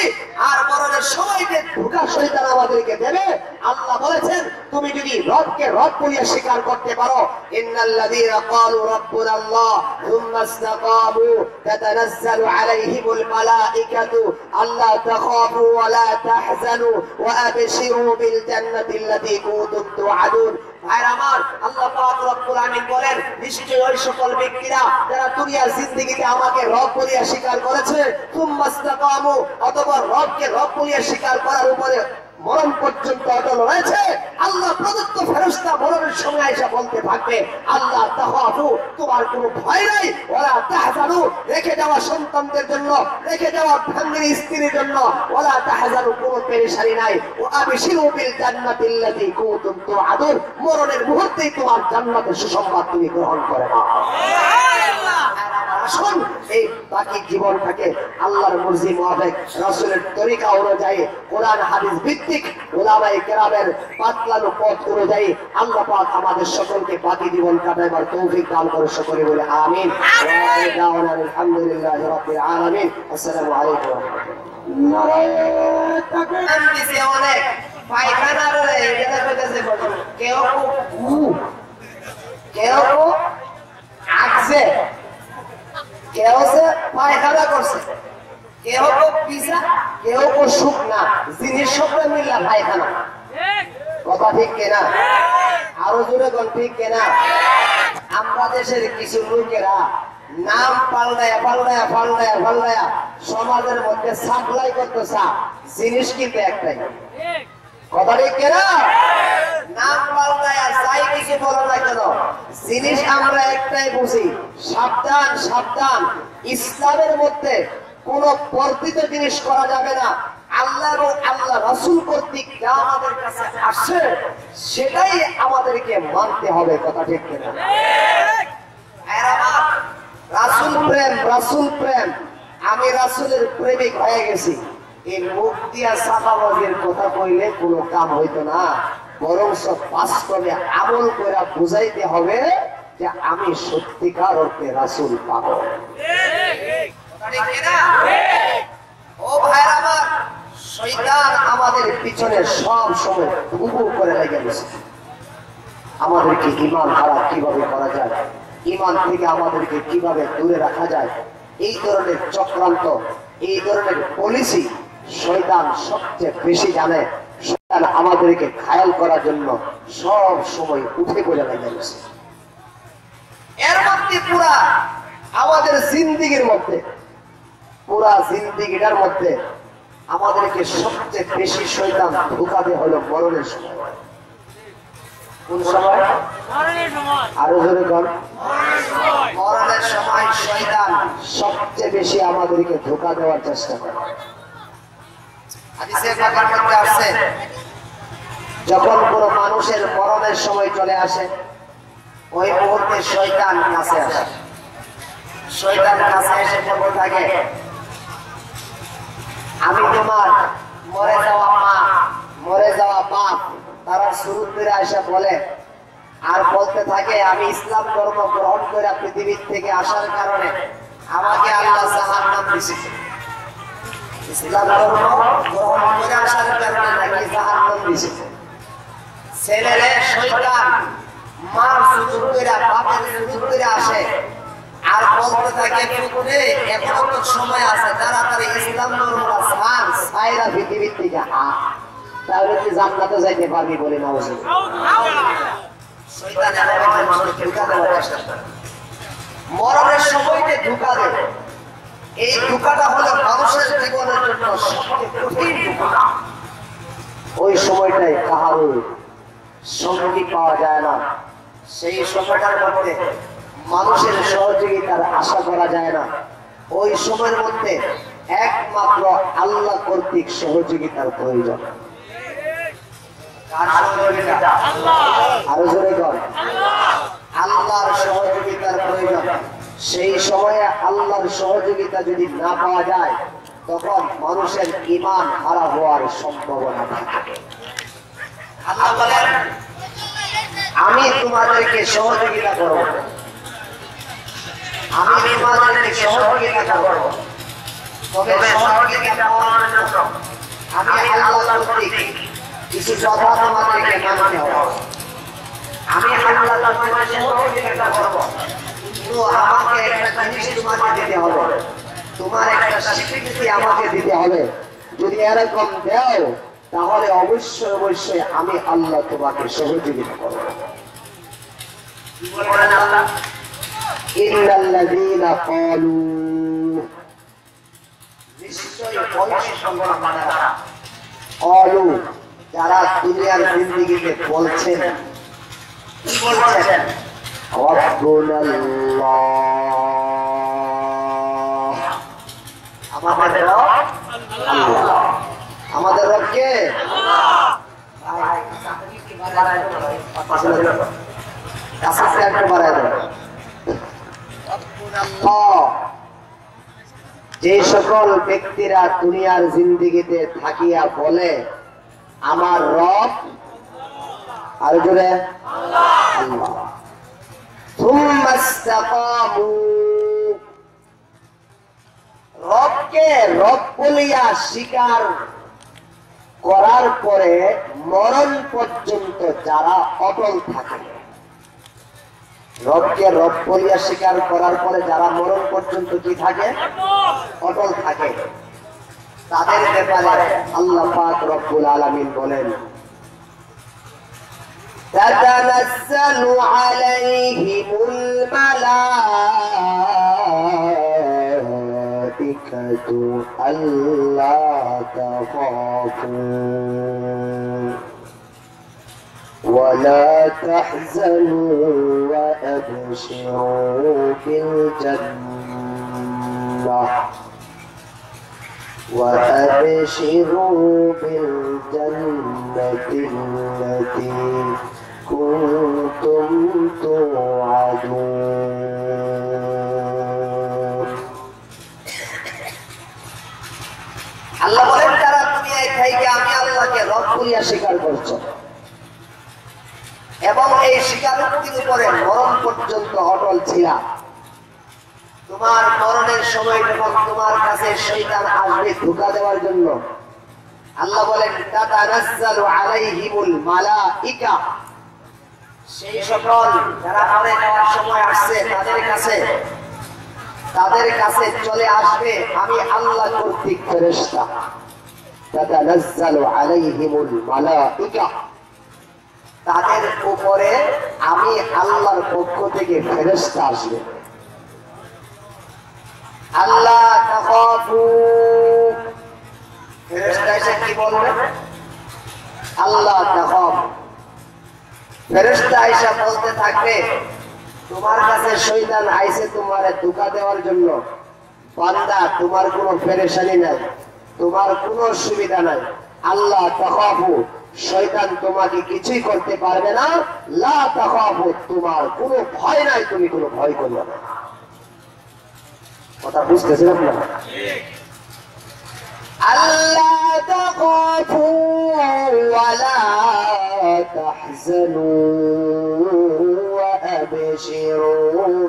আর মরণের সময়কে ধোঁকা শয়তান আমাদেরকে দেবে। আল্লাহ বলেছেন, তুমি যদি রবকে রব বলে স্বীকার করতে পারো, ইন্নাল্লাযীনা ক্বালু রাব্বুনাল্লাহ সুম্মা ইসতাকামু তাতানাজ্জালু আলাইহিমুল মালাইকাতু আল্লা তাখাফু ওয়া লা তাহজানু ওয়া আবশিরু বিল জান্নাতিল্লাতী কুনতুম তুআদুন। ভাইরা আমার, আল্লাহ পাক রব্বুল আমিন বলেন, নিশ্চয়ই ওই সকল ব্যক্তিরা যারা দুনিয়ার জিন্দেগিতে আমাকে রব বলে স্বীকার করেছে, সুম্মা ইসতাকামু, অতঃপর রবকে রব বলে স্বীকার করার উপরে মরণ পর্যন্ত অটল রয়েছে। আল্লাহ প্রদত্ত ফেরেশতা মরণের সময় এসে বলতে থাকবে, আল্লাহ তাখাফু, তোমার কোনো ভয় নাই, ওয়ালা তাহজানু, রেখে যাওয়া সন্তানদের জন্য, রেখে যাওয়া ভাঙ্গিনী স্ত্রীর জন্য, ওয়ালা তাহজানু, কোনো পেরেশানি নাই, ও আবশিরু বিল জান্নাতিল্লাতী কুনতুম তুআদুন, মরণের মুহূর্তেই তোমার জান্নাতের সুসংবাদ তুমি গ্রহণ করে নাও। আসুন এই বাকি জীবনটাকে আল্লাহর মর্জি মোতাবেক রাসূলের তরিকা অনুযায়ী কোরআন হাদিস ভিত্তিক উলামায়ে কেরামের পাতলানো পথ অনুযায়ী আল্লাহ পাক আমাদের সকলকে বাকি জীবন কাটাবার তৌফিক দান করে সকলে বলে আমিন। আলহামদুলিল্লাহি রাব্বিল আলামিন। আসসালামু আলাইকুম ওয়া রাহমাতুল্লাহ। অনেক পায়খানার এটা কইতেছে কেউ কেউ আসছে, কেউ সে পায়খানা করছে, কেউ পিসা, কেউ শুকনা জিনিস সব মিললা পায়খানা। কথা ঠিক কিনা? আরো জোরে কোন ঠিক কিনা? আমরা দেশের কিছু লোকেরা নাম পাল্টায়া পাল্টায়া পাল্টায়া পাল্টায়া সমাজের মধ্যে সাপ্লাই করতেছে, জিনিস কিন্তু একটাই। কথা ঠিক কিনা? নাম পাল্টায়া যাই কিছু বলো না কেন, জিনিস আমরা একটাই বুঝি। সাবধান সাবধান, ইসলামের মধ্যে কোন বর্ধিত জিনিস করা যাবে না। আল্লাহ এবং আল্লাহ রাসূল কর্তৃক যা আমাদের কাছে আসে সেটাই আমাদেরকে মানতে হবে। কথা ঠিক কিনা? রাসূল প্রেম, রাসূল প্রেম, আমি রাসূলের প্রেমিক হয়ে গেছি, এই মুখ দিয়া সাফাবাজের কথা কইলে কোনো কাম হইতো না, বরং সব বাস্তবে আমল করে বুঝাইতে হবে যে আমি সত্যিকার অর্থে রাসূল পাবো। ও ভাইরা আমার, শয়তান আমাদের পিছনে সব সময় ভুবু করে লেগে গেছে। আমাদেরকে ঈমান হারা কিভাবে করা যায়, ঈমান থেকে আমাদেরকে কিভাবে দূরে রাখা যায়, এই ধরনের চক্রান্ত, এই ধরনের পলিসি শয়তান সবচেয়ে বেশি জানে। শয়তান আমাদেরকে ঘায়াল করার জন্য সব সময় উঠে পড়ে লেগে গেছে। এর মধ্যে পুরা আমাদের জিন্দেগির মধ্যে, পুরা জিন্দেগিটার মধ্যে আমাদেরকে সবচেয়ে বেশি শয়তান ধোঁকা দেয় হলো মরণের সময়। কোন সময়? আরো জোরে বল। মরণের সময় শয়তান সবচেয়ে বেশি আমাদেরকে ধোঁকা দেওয়ার চেষ্টা করে। হাদিসে পাকের মধ্যে আছে, যখন কোন মানুষের মরণের সময় চলে আসে ওই মুহূর্তে শয়তান কাছে আসে। শয়তান কাছে এসে বলতে থাকে, আমি তোমার মরে যাওয়া মা, মরে যাওয়া বাপ। তারা শুরু করে আসে বলে আর বলতে থাকে, আমি ইসলাম ধর্ম গ্রহণ করে পৃথিবীর থেকে আসার কারণে আমাকে আল্লাহ জাহান্নাম দিয়েছে। ইসলাম ধর্ম গ্রহণ করে আসার কারণে নাকি জাহান্নাম দিয়েছে। ছেলেরে শয়তান মার সুযোগ করে, বাপের সুযোগ করে আসে আর বলতে থাকে, পুত্রে এখনো তো সময় আছে, তাড়াতাড়ি ইসলাম ধর্মটা ছাড়, ছাইরা পৃথিবীর থেকে তাহলে তুই জান্নাতে যাইতে পারবি বলে না। শয়তান এভাবে মানুষকে ধোঁকা দেওয়ার চেষ্টা করে, মরণের সময়তে ধোঁকা দেয়। এই ধোঁকাটা হলো মানুষের জীবনের জন্য সবচেয়ে কঠিন ধোঁকা। ওই সময়টাই কাহারও সঙ্গী পাওয়া যায় না, সেই সময়টার মধ্যে মানুষের সহযোগিতার আশা করা যায় না। ওই সময়ের মধ্যে একমাত্র আল্লাহ কর্তৃক সহযোগিতার প্রয়োজন। আরো জোরে কর, আল্লাহর সহযোগিতার প্রয়োজন। সেই সময়ে আল্লাহর সহযোগিতা যদি না পাওয়া যায় তখন মানুষের ঈমান হারা হওয়ার সম্ভাবনা থাকে। আল্লাহ বলেন, আমি তোমাদেরকে সহযোগিতা করব, আমি তোমাদেরকে সহযোগিতা করব, তবে সহযোগিতা পাওয়ার জন্য আমি আল্লাহ কর্তৃক কিছু কথা তোমাদেরকে মানতে হবে। আমি আল্লাহ তোমাদেরকে সহযোগিতা করব, কিন্তু আমাকে একটা জিনিস তোমাকে দিতে হবে, তোমার একটা স্বীকৃতি আমাকে দিতে হবে। যদি এরকম দাও তাহলে অবশ্যই অবশ্যই আমি আল্লাহ তোমাকে সহযোগিতা করব। কি বলেন আল্লাহ? ইন্নাল্লাযীনা ক্বালু, নিশ্চয়ই ওই সকল মানুষেরা, ক্বালু যারা দুনিয়ার জিন্দেগিতে বলছেন কি বলছেন রব্বুনাল্লাহ, আমাদের রব আল্লাহ। আমাদের রব কে? যে সকল ব্যক্তিরা দুনিয়ার জিন্দেগিতে থাকিয়া বলে আমার রব, আর জোরে আল্লাহ, থুম্মা ইসতাকামু, রবকে রব বলিয়া স্বীকার করার পরে মরণ পর্যন্ত যারা অটল থাকে, রবকে রব বলিয়া স্বীকার করার পরে যারা মরণ পর্যন্ত কি থাকে? অটল থাকে। তাদের ব্যাপারে আল্লাহ পাক রব্বুল আলামিন বলেন তাতানাজ্জালু আলাইহিমুল মালাইকাতু আল্লা তাখাফু ولا تحزنوا وأبشروا بالجنة التي كنتم توعدون। আল্লাহ বলেন যারা দুনিয়ায় থেকে আমি আল্লাহকে রব বলিয়া স্বীকার করছো এবং এই স্বীকারোক্তির উপরে মরণ পর্যন্ত অটল ছিলা, তোমার মরণের সময় যখন তোমার কাছে শয়তান আসবে ধোঁকা দেওয়ার জন্য, আল্লাহ বলেন তাতানাজ্জালু আলাইহিমুল মালাইকা, সেই সকল যারা মরে যাওয়ার সময় আসছে তাদের কাছে চলে আসবে আমি আল্লাহ কর্তৃক ফেরেশতা। তাতানাজ্জালু আলাইহিমুল মালাইকা, তাদের উপরে আমি আল্লাহর পক্ষ থেকে ফেরেশতা আসবে। আল্লাহ তাখাফু, ফেরেশতা এসে কি বলবে? আল্লাহ তাখাফু, ফেরেশতা এসে বলতে থাকবে তোমার কাছে শয়তান আইছে তোমারে ধোঁকা দেওয়ার জন্য, বান্দা তোমার কোনো পেরেশানি নাই, তোমার কোনো অসুবিধা নাই। আল্লাহ তাখাফু, শয়তান তোমাকে কিছুই করতে পারবে না। লা তাখাফু, তোমার কোনো ভয় নাই, তুমি কোনো ভয় করবে না। কথা বুঝতেছেন আপনারা? আল্লাহ তাখাফু ওয়ালা তাহজানু ওয়া আবশিরু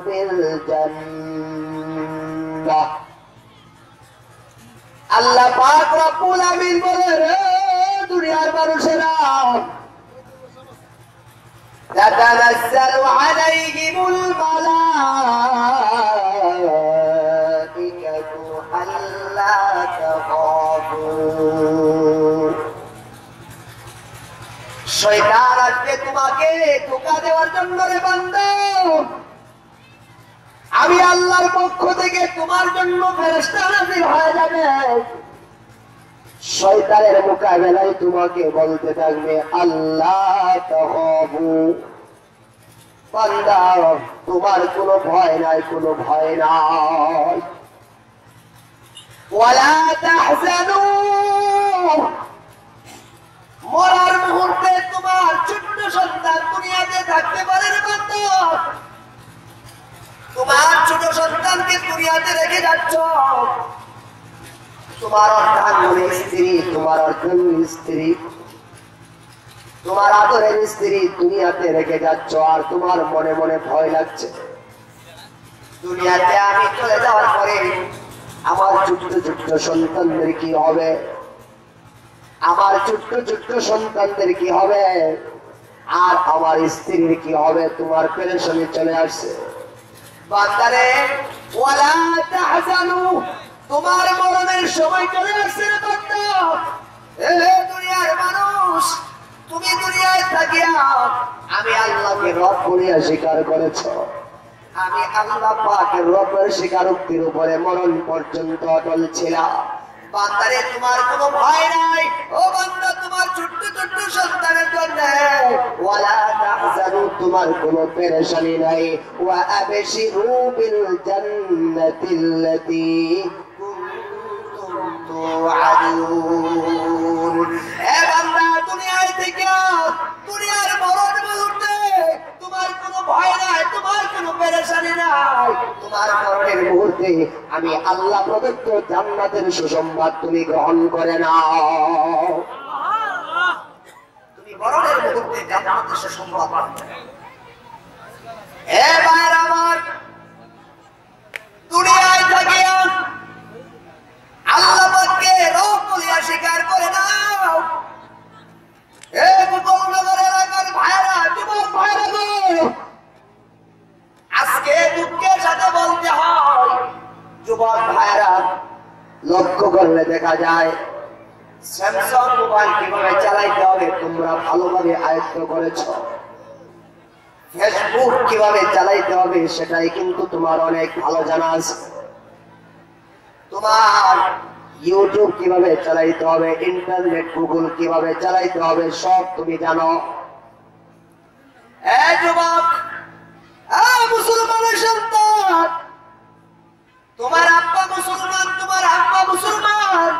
বিল জান্নাহ। আল্লাহ পাক রব্বুল আমিন বলে রে দুনিয়ার মানুষেরা, তাতানাজ্জালু আলাইহিমুল মালাইকাতু আল্লা তাখাফু, শয়তান আসবে তোমাকে ধোঁকা দেওয়ার জন্য রে বান্দা, আমি আল্লাহর পক্ষ থেকে তোমার জন্য ফেরেশতা নাযিল হয়ে যাবে। শয়তানের মোকাবেলায় তোমাকে বলতে থাকবে আল্লাহ তাখাফু, বান্দা তোমার কোনো ভয় নাই, কোনো ভয় নাই। ওয়ালা তাহজানু, মরার মুহূর্তে তোমার ছোট্ট সন্তান দুনিয়াতে থাকতে পারে না বান্দা, তোমার ছোট সন্তানকে দুনিয়াতে রেখে যাচ্ছ, তোমার অর্ধাঙ্গনের স্ত্রী, তোমার অর্ধাঙ্গীন স্ত্রী, তোমার আদরের স্ত্রী দুনিয়াতে রেখে যাচ্ছ, আর তোমার মনে মনে ভয় লাগছে দুনিয়াতে আমি চলে যাওয়ার পরে আমার ছোট্ট ছোট্ট সন্তানদের কি হবে, আমার ছোট্ট ছোট্ট সন্তানদের কি হবে, আর আমার স্ত্রীর কি হবে। তোমার পেরেশানি চলে আসছে বান্দারে, ওয়ালা তাহজানু, তোমার মরণের সময় চলে আসছে রে বান্দা। এ দুনিয়ার মানুষ, তুমি দুনিয়ায় থাকিয়া আমি আল্লাহকে রব বলিয়া স্বীকার করেছ, আমি আল্লাহ পাকের রবের স্বীকারোক্তির উপরে মরণ পর্যন্ত অটল ছিলাম। বান্দারে তোমার কোনো ভয় নাই, ও বান্দা তোমার ছোট্ট ছোট্ট সন্তানের জন্য ওয়ালা তাহজানু তোমার কোনো পেরেশানি নাই ওয়া আবশিরু বিল জান্নাতিল্লাতী কুনতুম তুআদুন। এ বান্দা দুনিয়ায় থেকে দুনিয়ার মরণ মুহূর্তে তোমার কোনো ভয় নাই, তোমার কোনো পেরেশানি নাই। তোমার মরণের মুহূর্তে আমি আল্লাহ প্রদত্ত জান্নাতের সুসংবাদ তুমি গ্রহণ করে নাও। তুমি মরণের মুহূর্তে জান্নাতের সুসংবাদ পাবে। এ ভাইরা আমার, দুনিয়ায় থাকিয়া আল্লাহ পাককে রব বলিয়া স্বীকার করে নাও। এ গোপালনগর এলাকার ভাইরা, যুবক ভাইরা গো, আজকে দুঃখের সাথে বলতে হয় যুবক ভাইরা, লক্ষ্য করলে দেখা যায় স্যামসাং মোবাইল কিভাবে চালাইতে হবে তোমরা ভালোভাবে আয়ত্ত করেছ। ফেসবুক কিভাবে চালাইতে হবে সেটাই কিন্তু তোমার অনেক ভালো জানা আছে। তোমার ইউটিউব কিভাবে চালাইতে হবে, ইন্টারনেট গুগল কিভাবে চালাইতে হবে সব তুমি জানো। এ যুবক, মুসলমানের সন্তান, তোমার আব্বা মুসলমান, তোমার আব্বা মুসলমান,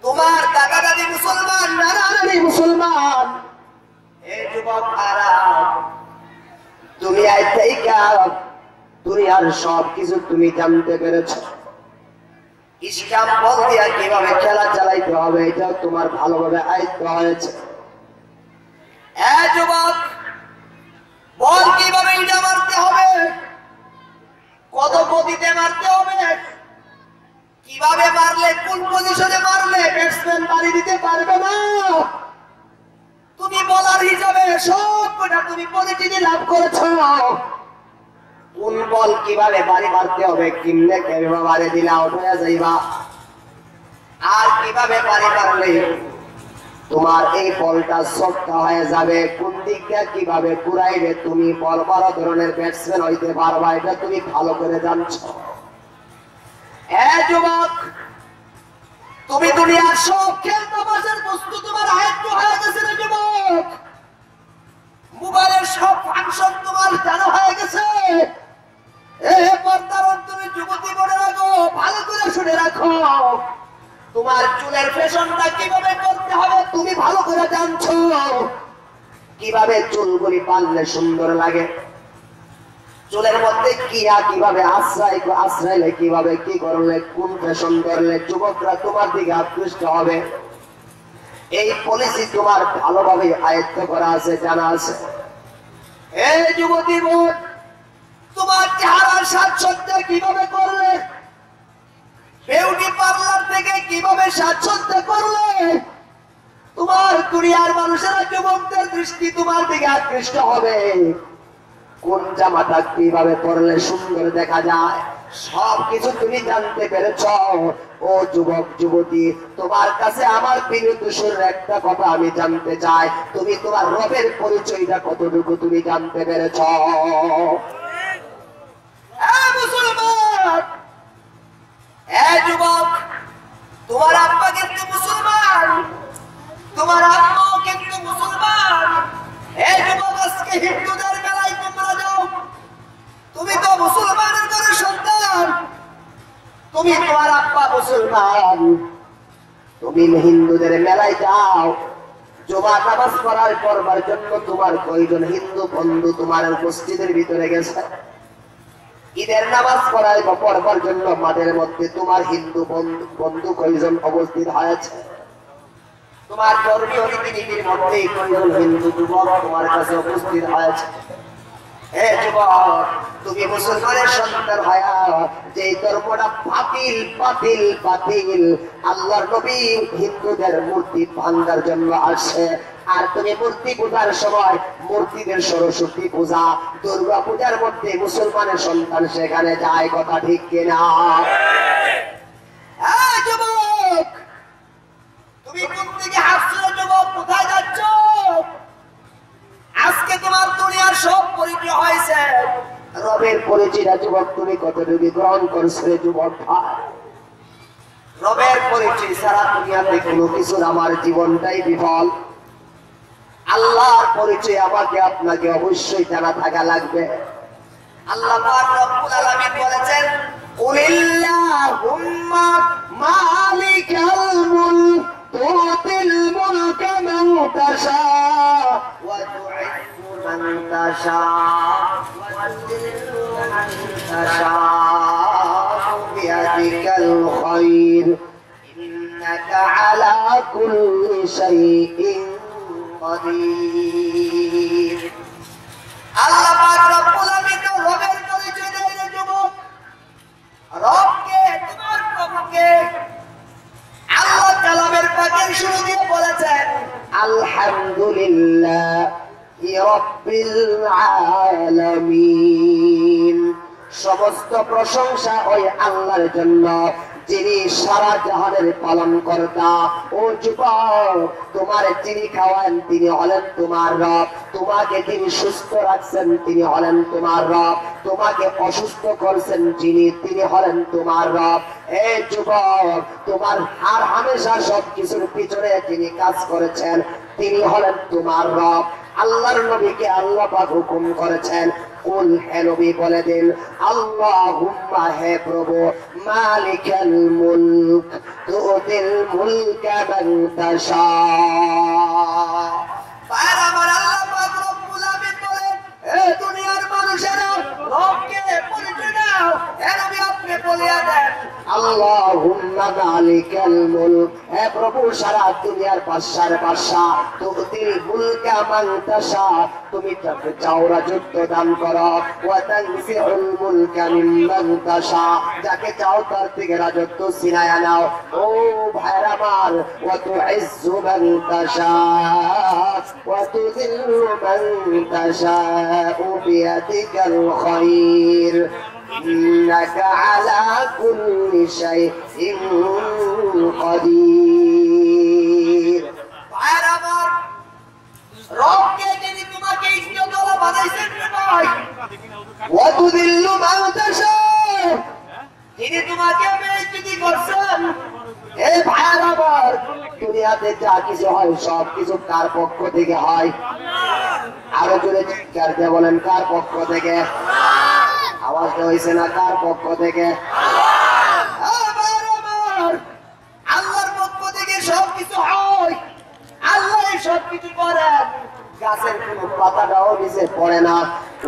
তোমার দাদা দাদি মুসলমান, নানা নানি মুসলমান। এ যুবক আরাম, দুনিয়ায় থেকে দুনিয়ার সব কিছু তুমি জানতে পেরেছ। ইসলাম বল দিয়া কিভাবে খেলা চালাইতে হবে এটা তোমার ভালোভাবে আয়ত্ত হয়েছে। এ যুবক, বল কিভাবে ইটা মারতে হবে, কত গতিতে মারতে হবে, কিভাবে মারলে কোন পজিশনে মারলে ব্যাটসম্যান বাড়ি দিতে পারবে না, তুমি বলার হিসাবে সবটা তুমি পরিচিতি লাভ করেছো। কোন বল কিভাবে বাড়ি মারতে হবে, কিমনে কেমনে বাড়ি দিলে আউট হয়ে যাইবা, আর কিভাবে বাড়ি মারলে তোমার এই বলটা সফট হয়ে যাবে, কোন দিকটা কিভাবে ঘুরাইলে তুমি বল বড় ধরনের ব্যাটসম্যান হইতে পারবা, এটা তুমি ভালো করে জানছো। এ যুবক, তুমি দুনিয়ার সব খেল তামাশার বস্তু তোমার আয়ত্ত হয়ে গেছে রে যুবক। মোবাইলের সব ফাংশন তোমার জানা হয়ে গেছে। এ পর্দার অন্তরে যুবতী মনে রাখো, ভালো করে শুনে রাখো, তোমার চুলের ফ্যাশনটা কিভাবে করতে হবে তুমি ভালো করে জানছো। কিভাবে চুলগুলি পাললে সুন্দর লাগে, চুলের মধ্যে কিভাবে আশ্রয় কিভাবে কি করলে কোন ফ্যাশন করলে যুবকরা তোমার দিকে আকৃষ্ট হবে, এই পলিসি তোমার ভালোভাবে আয়ত্ত করা আছে, জানা আছে। এই যুবতী বোন, তোমার চেহারার সাজসজ্জা কিভাবে করলে, বিউটি পার্লার থেকে কিভাবে সাজসজ্জা করলে তোমার দুনিয়ার মানুষেরা যুবকদের দৃষ্টি তোমার দিকে আকৃষ্ট হবে, কোন জামাটা কিভাবে পরলে সুন্দর দেখা যায়, সবকিছু তুমি জানতে পেরেছ। ও যুবক যুবতী, তোমার কাছে আমার বিনীত সুরের একটা কথা আমি জানতে চাই, তুমি তোমার রবের পরিচয়টা কতটুকু তুমি জানতে পেরেছ। মুসলমান, এ যুবক, তোমার আব্বা কিন্তু মুসলমান, তোমার আম্মাও কিন্তু মুসলমান। এই যুবক, আজকে হিন্দুদের মেলায় তোমরা যাও, তুমি তো মুসলমানের ঘরের সন্তান, তুমি তোমার আব্বা মুসলমান, তুমি হিন্দুদের মেলায় যাও, জুমা নামাজ পড়ার পড়বার জন্য তোমার কয়জন হিন্দু বন্ধু তোমার মসজিদের ভিতরে গেছে, ঈদের নামাজ পড়বার জন্য মাঠের মধ্যে তোমার হিন্দু বন্ধু কয়জন উপস্থিত হয়েছে, তোমার ধর্মীয় রীতিনীতির মধ্যে কয়জন হিন্দু যুবক তোমার কাছে উপস্থিত হয়েছে। হে যুবক, তুমি মুসলমানের সন্তান হয়া যে ধর্মটা বাতিল বাতিল বাতিল, আল্লাহর নবী হিন্দুদের মূর্তি ভাঙার জন্য আসে, আর তুমি মূর্তি পূজার সময় মূর্তিদের সরস্বতী পূজা দুর্গা পূজার মধ্যে মুসলমানের সন্তান সেখানে যায়, কথা ঠিক কিনা? যুবক, তুমি কোন দিকে হাসছো যুবক, কোথায় যাচ্ছ? আজকে তোমার দুনিয়ার সব পরিচয় হয়েছে, রবের পরিচয়টা যুবক তুমি কতটুকু গ্রহণ করছো যুবক? রবের পরিচয় ছাড়া দুনিয়াতে কোনো কিছুর আমার জীবনটাই বিফল। আল্লাহর পরিচয় আমাকে আপনাকে অবশ্যই জানা থাকা লাগবে। আল্লাহ পাক রব্বুল আলামিন বলেছেন, কুলিল্লাহুম্মা মালিকাল মুলক তুতিল মুলকা মান তাশা ওয়া তু'ইজ্জু মান তাশা ওয়া তুযিল্লু মান তাশা বিয়াদিকাল খায়র ইন্নাকা আলা কুল্লি শাইইন কাদির। আল্লাহ পাক রব্বুল আলামিন রবের পরিচয় দেন যুবক। রবকে, তোমার প্রভুকে আল্লাহ কালামের পাকের শুরু দিয়ে বলেছেন আলহামদুলিল্লাহি রাব্বিল আলামিন। সমস্ত প্রশংসা ওই আল্লাহর জন্য যিনি সারা জাহানের পালন কর্তা। ও যুবক, তোমার যিনি খাওয়ান তিনি হলেন তোমার রব। তোমাকে যিনি সুস্থ রাখছেন তিনি হলেন তোমার রব। তোমাকে অসুস্থ করছেন যিনি তিনি হলেন তোমার রব। এই যুবক, তোমার আর হামেশা সবকিছুর পিছনে যিনি কাজ করেছেন তিনি হলেন তোমার রব। আল্লাহর নবীকে আল্লাহ পাক হুকুম করেছেন, কুল হে নবী বলে দিন, আল্লাহুম্মা হে প্রভু, মালিকাল মুলক তুতিল মুলকা মান তাশা। আর আমার আল্লাহ পাক রব্বুল আলামিন বলেন, হে দুনিয়ার মানুষেরা রবকে পরিচয় দাও। হে নবী আপনি বলিয়া দেন, আল্লাহুম্মা মালিকাল মুলক, হে প্রভু সারা দুনিয়ার বাদশার বাদশা, তুতিল মুলকা মান তাশা, তুমি যাকে চাও রাজত্ব দান করো, ওয়া তানজিউল মুলকা মিম্মান তাশা, যাকে চাও তার থেকে রাজত্ব ছিনায়া নাও। ও ভাইরা আমার, ওয়া তুইজ্জু মান তাশা ওয়া তুযিল্লু মান তাশা বিয়াদিকাল খায়র ইন্নাকা আলা কুল্লি শাইইন কাদির। ভাইরা আমার, রবকে যিনি তোমাকে ইজ্জতওয়ালা বানাইছেন ভাই, ওয়া তুযিল্লু মান তাশা, যিনি তোমাকে বেইজ্জতি করছেন। এই ভাইরা আমার, দুনিয়াতে যা কিছু হয় সব কিছু কার পক্ষ থেকে হয়? আরো জোরে চিৎকার দিয়ে বলেন, কার পক্ষ থেকে? আওয়াজটা হয়েছে না? কার পক্ষ থেকে? আল্লাহর পক্ষ থেকে সবকিছু হয়। আল্লাহ সবকিছু করেন। গাছের কোনো পাতাটাও নিচে পড়ে না।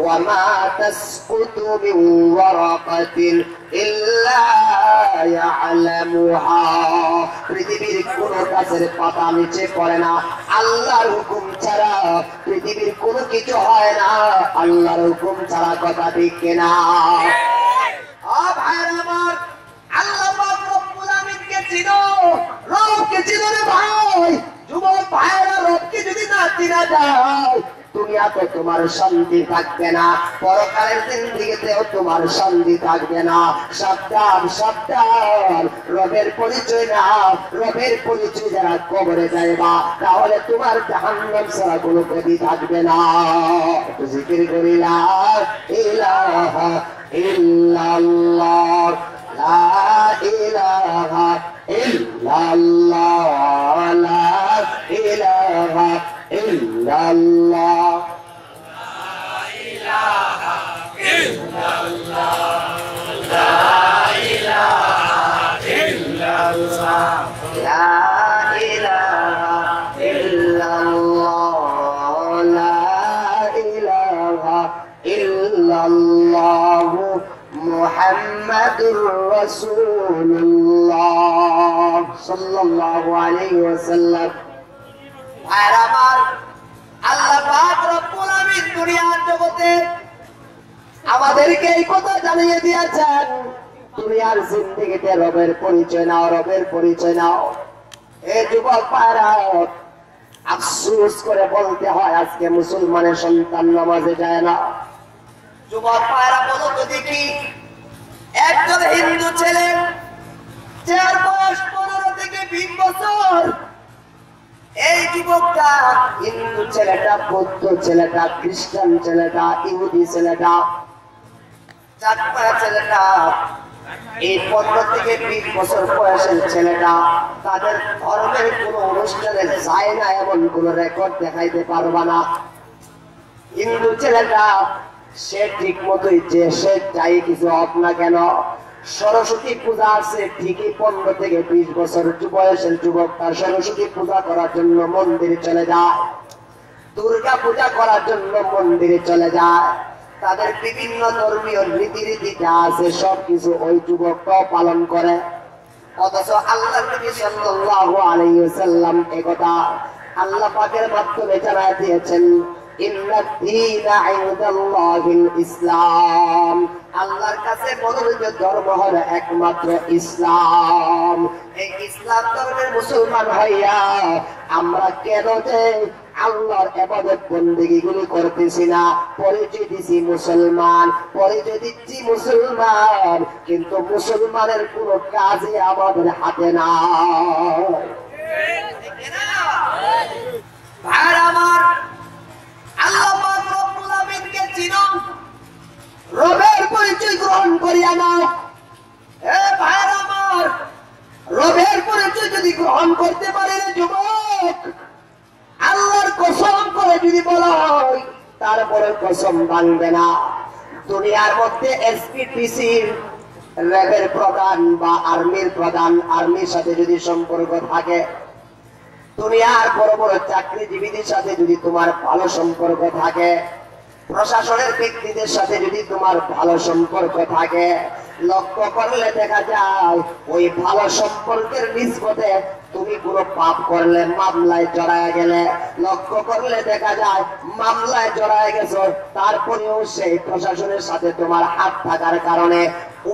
ওয়া মা তাসকুতু মিন ওয়ারাকাতিন ইল্লা ইয়ালামুহা, পৃথিবীর কোন গাছের পাতা নিচে পড়ে না আল্লাহর হুকুম ছাড়া। পৃথিবীর কোনো কিছু হয় না আল্লাহর হুকুম ছাড়া। কথা ঠিক কিনা? ভাইরা আমার, আল্লাহ পাক রব্বুল আলামিনকে চিনো, রবকে চিনো রে ভাই। যুবক ভাইরা, রবকে যদি না চিনা যায় দুনিয়াতে তোমার শান্তি থাকবে না, পরকালের জিন্দেগিতেও তোমার শান্তি থাকবে না। সাবধান সাবধান, রবের পরিচয় না, রবের পরিচয় যারা কবরে যাইবা তাহলে তোমার জাহান্নাম ছাড়া কোনো গতি থাকবে না। একটু জিকির করি, লা ইলাহা ইল্লাল্লাহ, লা ইলাহা ইল্লাল্লাহ, লা ইলাহা ইল্লাল্লাহ, লা ইলাহা ইল্লাল্লাহ, লা ইলাহা ইল্লাল্লাহ, লা ইলাহা ইল্লাল্লাহ, মুহাম্মাদুর রাসূলুল্লাহ সাল্লাল্লাহু আলাইহি ওয়াসাল্লাম। আর আমার আল্লাহ পাক রব্বুল আলামিন দুনিয়ার জগতে আমাদেরকে এই কথা জানিয়ে দিয়েছেন, দুনিয়ার জিন্দেগিতে রবের পরিচয় নাও, রবের পরিচয় নাও। এই যুবক ভাইরা, আফসোস করে বলতে হয় আজকে মুসলমানের সন্তান নামাজে যায় না। যুবক ভাইরা বলো তো দেখি, একজন হিন্দু ছেলে যার বয়স 15 থেকে 20 বছর, এই যুবকটা, হিন্দু ছেলেটা, বৌদ্ধ ছেলেটা, খ্রিস্টান ছেলেটা, ইহুদি ছেলেটা, চাকমা ছেলেটা, এই 15 থেকে 20 বছর বয়সের ছেলেটা তাদের ধর্মের কোন অনুষ্ঠানে যায় না এমন কোন রেকর্ড দেখাইতে পারবা না। হিন্দু ছেলেটা সে ঠিক মতোই যে সে যাই কিছু হোক না কেন, সরস্বতী পূজা আছে ঠিকই 15 থেকে 20 বছর বয়সের যুবক তার সরস্বতী পূজা করার জন্য মন্দিরে চলে যায়, দুর্গা পূজা করার জন্য মন্দিরে চলে যায়। তাদের বিভিন্ন ধর্মীয় রীতিনীতি যা আছে সবকিছু ওই যুবকটাও পালন করে। অথচ আল্লাহ নবী সাল্লাল্লাহু আলাইহি ওয়াসাল্লাম একথা আল্লাহ পাকের মাধ্যমে জানায় দিয়েছেন, ইসলাম, আল্লাহর কাছে মনোনীত ধর্ম হলো একমাত্র ইসলাম। এই ইসলাম ধর্মের মুসলমান হইয়া আমরা কেন যে আল্লাহর ইবাদত বন্দেগী গুলি করতেছি না? পরিচয় দিছি মুসলমান, পরিচয় দিচ্ছি মুসলমান, কিন্তু মুসলমানের কোন কাজে আমাদের হাতে না। ভাই আমার, আল্লাহ পাক রব্বুল আমিনকে চিনো, রবের পরিচয় গ্রহণ করিয়া নাও। এ ভাই আমার, রবের পরিচয় যদি গ্রহণ করতে পারে যুবক, আল্লাহর কসম করে যদি বলা হয় তারপরে কসম ভাঙবে না। দুনিয়ার মধ্যে এসপিপিসির র্যাবের প্রধান বা আর্মির প্রধান, আর্মির সাথে যদি সম্পর্ক থাকে, দুনিয়ার বড় বড় চাকরিজীবীদের সাথে যদি তোমার ভালো সম্পর্ক থাকে, প্রশাসনের ব্যক্তিদের সাথে যদি তোমার ভালো সম্পর্ক থাকে, লক্ষ্য করলে দেখা যায় ওই ভালো সম্পর্কের নিসবতে তুমি কোনো পাপ করলে মামলায় জড়ায় গেলে, লক্ষ্য করলে দেখা যায় মামলায় জড়ায় গেছো, তারপরেও সেই প্রশাসনের সাথে তোমার হাত থাকার কারণে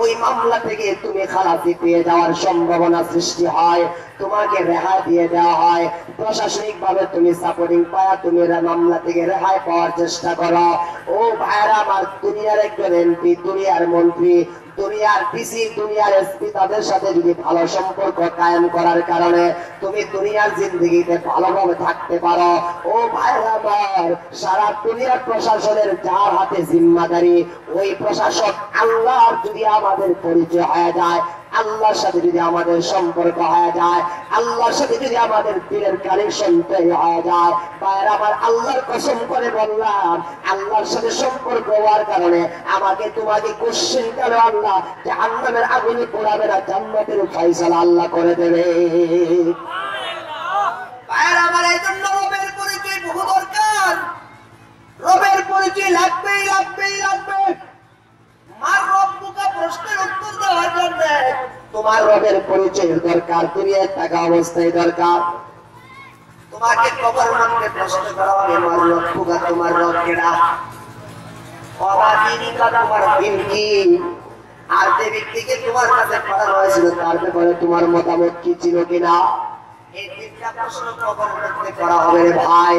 ওই মামলা থেকে তুমি খালাসি পেয়ে যাওয়ার সম্ভাবনা সৃষ্টি হয়, তোমাকে রেহাই দিয়ে দেওয়া হয়। প্রশাসনিক ভাবে তুমি সাপোর্টিং পায়া তুমি মামলা থেকে রেহাই পাওয়ার চেষ্টা করো। ও ভাইরা আমার, দুনিয়ার একজন এমপি, দুনিয়ার মন্ত্রী, দুনিয়ার পিসি, দুনিয়ার এসপি, তাদের সাথে যদি ভালো সম্পর্ক কায়েম করার কারণে তুমি দুনিয়ার জিন্দগিতে ভালোভাবে থাকতে পারো, ও ভাইরা আমার, সারা দুনিয়ার প্রশাসনের যার হাতে জিম্মাদারি, ওই প্রশাসক আল্লাহর যদি আমাদের পরিচয় হয়ে যায়, আল্লাহর সাথে যদি আমাদের সম্পর্ক হয়ে যায়, আল্লাহর সাথে যদি আমাদের দিলের কানেকশন তৈরি হয়ে যায়, ভাইরা আমার, আল্লাহর কসম করে বললাম, আল্লাহর সাথে সম্পর্ক হওয়ার কারণে আমাকে তোমাকে কোশ্চেন করে আল্লাহ জাহান্নামের আগুনে পোড়াবে না, জান্নাতের ফয়সালা আল্লাহ করে দেবে। ভাইরা আমার, এই জন্য রবের পরিচয় বহু দরকার, রবের পরিচয় লাগবেই লাগবেই লাগবে। মার রব্বুকা প্রশ্নের উত্তর দেওয়ার জন্য তোমার রবের পরিচয়ের দরকার, দুনিয়ায় থাকা অবস্থায় দরকার। তোমাকে কবর মধ্যে প্রশ্ন করা হবে, মার রব্বুকা, তোমার রব কেডা, অবাদিনিকা, তোমার দিন কি, আর যে ব্যক্তিকে তোমার কাছে পাঠানো হয়েছিল তার ব্যাপারে তোমার মতামত কি ছিল কিনা, এই তিনটা প্রশ্ন কবর মধ্যে করা হবে রে ভাই।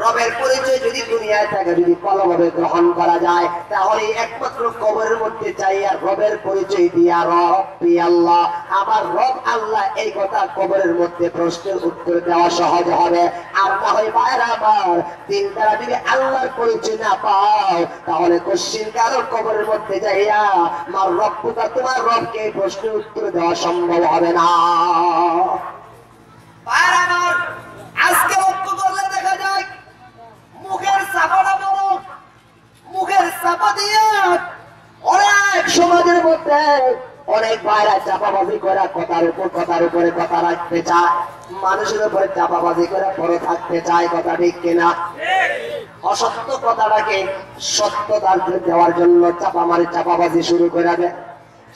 রবের পরিচয় যদি দুনিয়ায় থাকে, যদি ভালোভাবে গ্রহণ করা যায়, তাহলে একমাত্র কবরের মধ্যে চাই আর রবের পরিচয় দিয়া রব্বি আল্লাহ, আমার রব আল্লাহ, এই কথা কবরের মধ্যে প্রশ্নের উত্তর দেওয়া সহজ হবে। আর না হয় ভাইরা আমার, তিন দ্বারা যদি আল্লাহর পরিচয় না পাও, তাহলে কোশ্চিন কারো কবরের মধ্যে যাইয়া আমার রব্বুকা, তোমার রবকে এই প্রশ্নের উত্তর দেওয়া সম্ভব হবে না। ভাইরা আমার, আজকে লক্ষ্য করলে দেখা যায় মুখের চাপাটা বড়, মুখের চাপা দিয়ে অনেক সমাজের মধ্যে অনেক ভাইরা চাপাবাজি করে কথার উপরে কথা রাখতে চায়, মানুষের উপরে চাপাবাজি করে পরে থাকতে চায়, কথা ঠিক কিনা? অসত্য কথাটাকে সত্যতার দেওয়ার জন্য চাপাবাজি শুরু করে দেয়।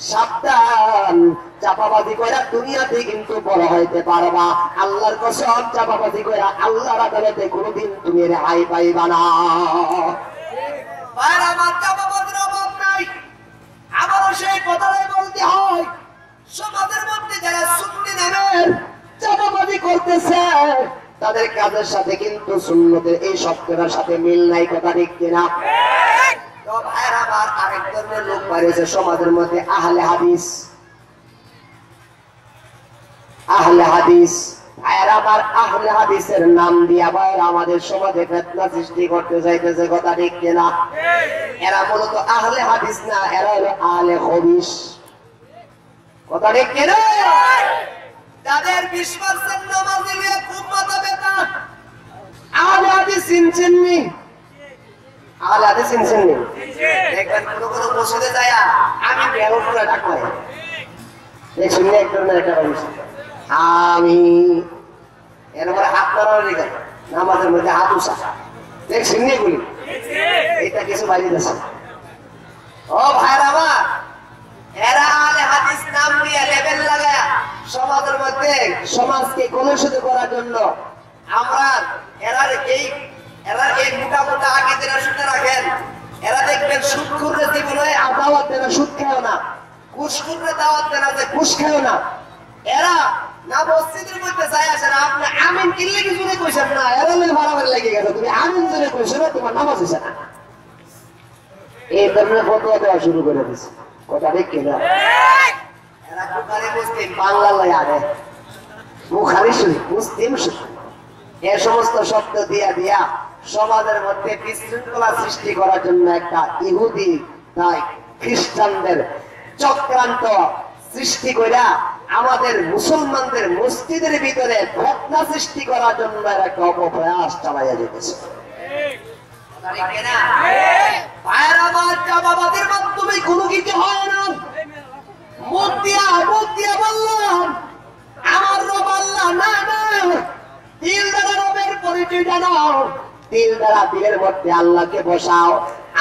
সাবধান, চাপাবাজি কইরা দুনিয়াতে কিন্তু বড় হইতে পারবা, আল্লাহর কসম, চাপাবাজি কইরা আল্লাহর আদালতে কোনোদিন তুমি রেহাই পাইবা না। ভাইরা আমার, চাপাবাজির অভাব নাই, আমারও সেই কথাটাই বলতে হয়। সমাজের মধ্যে যারা সুন্নি নামের চাপাবাজি করতেছে, তাদের কাজের সাথে কিন্তু সুন্নতের এই শব্দটার সাথে মিল নাই, কথা ঠিক কিনা? ভাইরা আমার, আরেক ধরনের লোক বাড়িয়েছে সমাজের মধ্যে, আহলে হাদিস। আহলে হাদিস, ভাইরা আমার, আহলে হাদিসের নাম দিয়া ভাইরা আমাদের সমাজে ফিতনা সৃষ্টি করতে চাইতেছে, কথা ঠিক কিনা? এরা মূলত আহলে হাদিস না, এরা হলো আহলে খবিস। কথা ঠিক কিনা? যাদের 20% নামাজি নিয়ে খুব মাথা ব্যথা, আহলে হাদিস চিনছেননি? আহলে হাদিস চিনছেননি? দেখবেন কোনো মসজিদে যায় আমি বেরোর করে ডাকবো, দেখছেন না একজন একটা মানুষ আমি এরপরে হাত নাড়ানোর দিকে নামাজের মধ্যে হাত উঠা, দেখছেন না এগুলি? এটা কিছু বাইরে আছে। ও ভাইরা আমার, এরা আহলে হাদিস নাম দিয়ে লেবেল লাগায়া সমাজের মধ্যে সমাজকে কলুষিত করার জন্য আমরা এরা এই মোটা মোটা আকীদার শুনে রাখেন। এরা দেখবেন সুদ খুররে জীবনে দাওয়াত দেনা সুদ খায় না, ঘুষ খুররে দাওয়াত দেনা যে ঘুষ খায় না। এরা না মসজিদের মধ্যে যায় আসে না, আপনি আমিন কিনলে কিছু কইছেন না, এরা বাড়াবার লেগে গেছে, তুমি আমিন জোরে কইছো না, তোমার নামাজ হইছে না। এই ধরনের ফতোয়া দেওয়া শুরু করে দিচ্ছে। কথা ঠিক কিনা? এরা বুখারী মুসলিম বাংলা লয় আরে বুখারী শরীফ মুসলিম শরীফ এই সমস্ত শব্দ দিয়া দিয়া সমাজের মধ্যে বিশৃঙ্খলা সৃষ্টি করার জন্য একটা ইহুদি তাই খ্রিস্টানদের চক্রান্ত সৃষ্টি করে আমাদের মুসলমানদের মসজিদের ভিতরে ফিতনা সৃষ্টি করার জন্য একটা অপপ্রয়াস চালাইয়া যেতেছে। চাপাবাদের মাধ্যমে কোনো কিছু হয় না। মুখ দিয়া বললাম আমার রব আল্লাহ, না না, দিল দ্বারা রবের পরিচয় জানাও, দিল দ্বারা দিলের মধ্যে আল্লাহকে বসাও।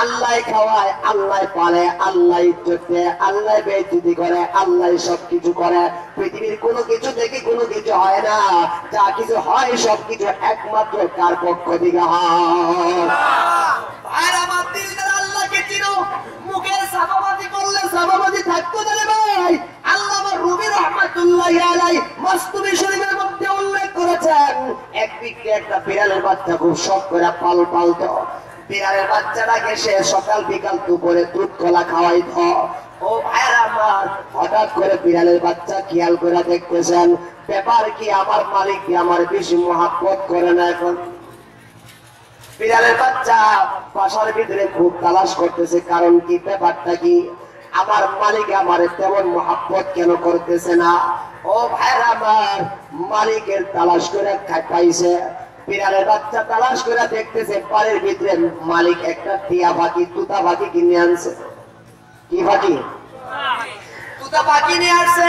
আল্লাহ খাওয়ায়, আল্লাহ পালে, আল্লাহ ইজ্জত দেয়, আল্লাহ বেইজ্জতি করে, আল্লাহ সবকিছু করে। পৃথিবীর কোনো কিছু থেকে কোনো কিছু হয় না, যা কিছু হয় সবকিছু একমাত্র কার পক্ষ থেকে হয়। আর আমার দিল দ্বারা আল্লাহকে চিনো, মুখের সাবাবাদি করলে সাবাবাদি থাকতো না রে ভাই। আল্লামা রুমি রাহমাতুল্লাহি আলাইহি মাসতুবি শরীফের মধ্যে উল্লেখ করেছেন, এক ব্যক্তি একটা বিড়ালের বাচ্চা খুব শখ করে পালতো। বিড়ালের বাচ্চাটাকে সে সকাল বিকাল দুপুরে দুধ কলা খাওয়াইত। ও ভাইরা আমার, হঠাৎ করে বিড়ালের বাচ্চা খেয়াল করে দেখতেছেন ব্যাপার কি, আমার মালিক কি আমার বেশি মহাব্বত করে না। এখন বিড়ালের বাচ্চা বাসার ভিতরে খুব তালাশ করতেছে, কারণ কি, ব্যাপারটা কি, আমার মালিক আমার তেমন মহাব্বত কেন করতেছে না। ও ভাইরা আমার, মালিকের তালাশ করে পাইছে। বিড়ালের বাচ্চা তালাশ করে দেখতেছে পানির ভিতরে মালিক একটা টিয়া পাখি, তুতা পাখি কিনে আনছে। কি পাখি? তুতা পাখি নিয়ে আসছে।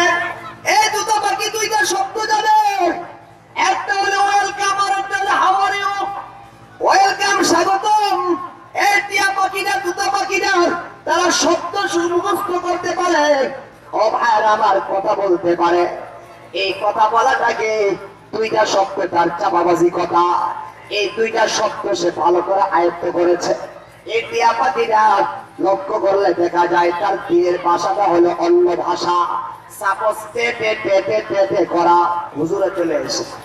এই তুতা পাখি দুইটা শব্দ জানে, একটা হলো ওয়েলকাম আর একটা হলো হাউ আর ইউ। ওয়েলকাম স্বাগতম। এই টিয়া পাখিটা তুতা পাখিটা তারা শব্দ মুখস্থ করতে পারে। ও ভাইরা আমার, কথা বলতে পারে। এই কথা বলাটাকে দুইটা শব্দ তার চাপাবাজি কথা, এই দুইটা শব্দ সে ভালো করে আয়ত্ত করেছে। এই টিয়া পাখিটা লক্ষ্য করলে দেখা যায় তার তীরের ভাষাটা হলো অন্য ভাষা। সাপোজ পেটে পেটে পেটে করা হুজুরে চলে এসেছে।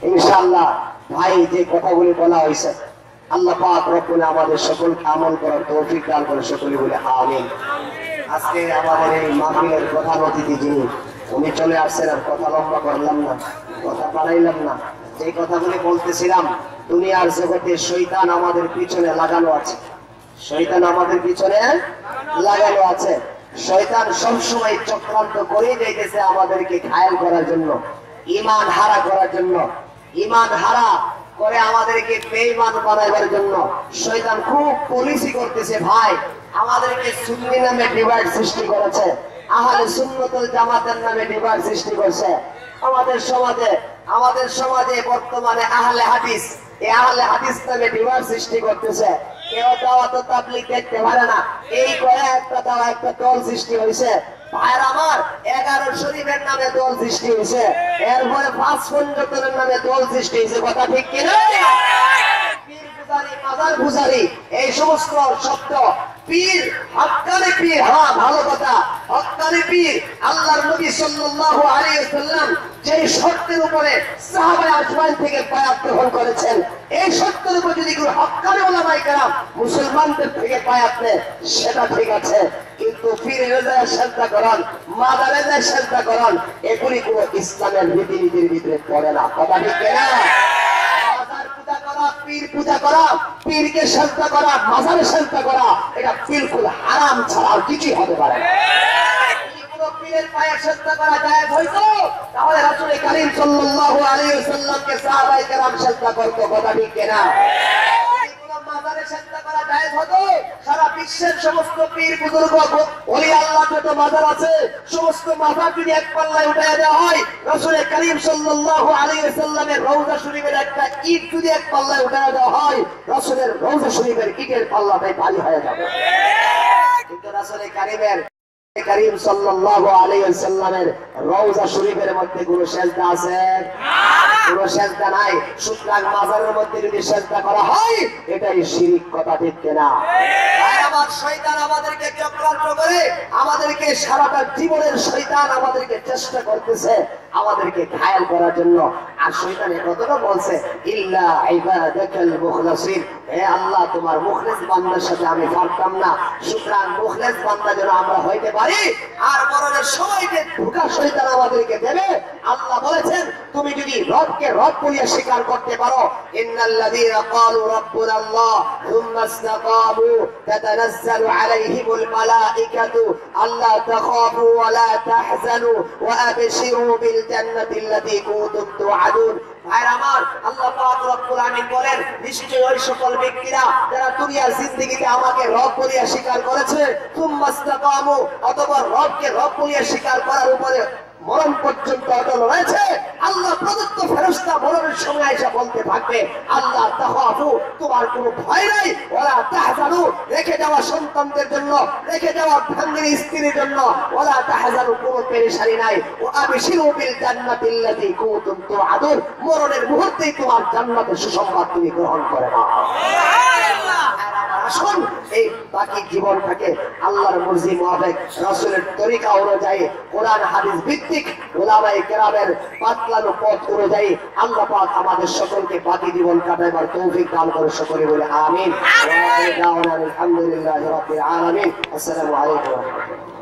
ইনশাআল্লাহ ভাই, যে কথাগুলি বলা হয়েছে আল্লাহ পাক রব্বুল আমাদের সকলকে আমল করার তৌফিক দান করে, সকলে বলে আমিন। আজকে আমাদের এই মাহফিলের প্রধান অতিথি যিনি, উনি চলে আসছেন। আর কথা লম্বা করলাম না, কথা বাড়াইলাম না। যে কথাগুলি বলতেছিলাম, দুনিয়ার জগতে শয়তান আমাদের পিছনে লাগানো আছে, শয়তান আমাদের পিছনে লাগানো আছে। শয়তান সবসময় চক্রান্ত করেই যাইতেছে আমাদেরকে ঘায়েল করার জন্য, ঈমান হারা করার জন্য। ঈমান হারা করে আমাদেরকে বেঈমান বানাবার জন্য শয়তান খুব পলিসি করতেছে ভাই। আমাদেরকে সুন্নি নামে ডিভাইড সৃষ্টি করেছে, আহলে সুন্নাত ওয়াল জামাতের নামে ডিভাইড সৃষ্টি করছে আমাদের সমাজে বর্তমানে আহলে হাদিস, এই আহলে হাদিস নামে ডিভাইড সৃষ্টি করতেছে। কেউ দাওয়াত তাবলীগ দেখতে পারে না, এই কয়ে একটা দল সৃষ্টি হয়েছে। ভাইরা আমার, 11 শরীফের নামে দল সৃষ্টি হয়েছে, এরপরে 5 পঞ্চতনের নামে দল সৃষ্টি হয়েছে। কথা ঠিক কিনা? পীর পূজারি, মাজার পূজারি, এই সমস্ত শব্দ। পীর, হক্কানি পীর, হ্যাঁ ভালো কথা, হক্কানি পীর। আল্লাহর নবী সাল্লাল্লাহু আলাইহি ওয়াসাল্লাম যে শর্তের উপরে সাহাবায়ে আজমাইন থেকে বায়াত গ্রহণ করেছেন, এই শর্তের উপর যদি কোনো হক্কানি ওলামায়ে কেরাম মুসলমানদের থেকে বায়াত নেয় সেটা ঠিক আছে, কিন্তু পীরের যায় শ্রদ্ধা করেন, মাজারে যায় শ্রদ্ধা করেন, এগুলি কোনো ইসলামের রীতিনীতির ভিতরে পড়ে না। কথা ঠিক কিনা? মাজার পূজা করা, পীর পূজা করা, পীরকে শ্রদ্ধা করা, মাজারে শ্রদ্ধা করা, এটা বিলকুল হারাম ছাড়া আর কিছুই হতে পারে না। পীরের পায়ে সেজদা করা জায়েজ হইতো তাহলে রাসূল করিম সাল্লাল্লাহু আলাইহি ওয়াসাল্লামকে সাহাবায়ে কেরাম সেজদা করত, কথা ঠিক কিনা? মাজারে সেজদা করা জায়েজ হতো, সারা বিশ্বের সমস্ত পীর বুজুর্গ ওলি আল্লাহ যত মাজার আছে সমস্ত মাজার যদি এক পাল্লায় উঠায় দেওয়া হয়, রাসূল করিম সাল্লাল্লাহু আলাইহি ওয়াসাল্লামের রওজা শরীফের একটা ইট যদি এক পাল্লায় উঠায় দেওয়া হয়, রাসূলের রওজা শরীফের ইটের পাল্লাটাই ভারী হয়ে যাবে। কিন্তু রাসূল করিম সাল্লাল্লাহু আলাইহি ওয়াসাল্লামের রওজা শরীফের মধ্যে কোনো সেজদা আছে? কোনো সেজদা নাই। সুতরাং মাজারের মধ্যে যদি সেজদা করা হয় এটাই শিরক, কথা ঠিক কিনা? আমার শয়তান আমাদেরকে চক্রান্ত করে, আমাদেরকে সারাটা জীবনের শয়তান আমাদেরকে চেষ্টা করতেছে আমাদেরকে ঘায়েল করার জন্য। আর শয়তান কতটা বলছে, ইল্লা ইবাদাকাল মুখলাসিন, হে আল্লাহ তোমার মুখলিস বান্দার সাথে আমি পারতাম না, সুতরাং মুখলিস বান্দা যেন আমরা হইতে পারি। আর মরণের সময়কে ধোঁকা শয়তান আমাদেরকে দেবে। আল্লাহ বলেছেন তুমি যদি রবকে রব বলিয়া স্বীকার করতে পারো, ইন্নাল্লাযীনা ক্বালু রাব্বুনাল্লাহ সুম্মা ইসতাকামু তাতানাজ্জালু আলাইহিমুল মালাইকাতু আল্লা তাখাফু ওয়া লা তাহজানু ওয়া আবশিরু বিল জান্নাতিল্লাতী কুনতুম তুআদুন। ভাইরা আমার, আল্লাহ পাক রব্বুল আমিন বলেন নিশ্চয়ই ওই সকল ব্যক্তিরা যারা দুনিয়ার জিন্দেগিতে আমাকে রব বলিয়া স্বীকার করেছে, সুম্মা ইসতাকামু, অথবা রবকে রব বলিয়া স্বীকার করার উপরে মরণ পর্যন্ত অটল রয়েছে, আল্লাহ প্রদত্ত ফেরেশতা মরণের সময় এসে বলতে থাকবে, আল্লাহ তাখাফু, তোমার কোনো ভয় নাই, ওয়ালা তাহজানু, রেখে যাওয়া সন্তানদের জন্য, রেখে যাওয়া ভাঙ্গিনী স্ত্রীর জন্য, ওয়ালা তাহজানু, কোনো পেরেশানি নাই, ওয়া আবশিরু বিল জান্নাতিল্লাতী কুনতুম তুআদুন, মরণের মুহূর্তেই তোমার জান্নাতের সুসংবাদ তুমি গ্রহণ করে নাও। আসুন এই বাকি জীবনটাকে আল্লাহর মর্জি মোতাবেক রাসূলের তরিকা অনুযায়ী কোরআন হাদিস ভিত্তিক উলামায়ে কেরামের পাতলানো পথ অনুযায়ী আল্লাহ পাক আমাদের সকলকে বাকি জীবন কাটাবার তৌফিক দান করে, সকলে বলে আমিন। ওয়া আলহামদুলিল্লাহি রাব্বিল আলামিন। আসসালামু আলাইকুম।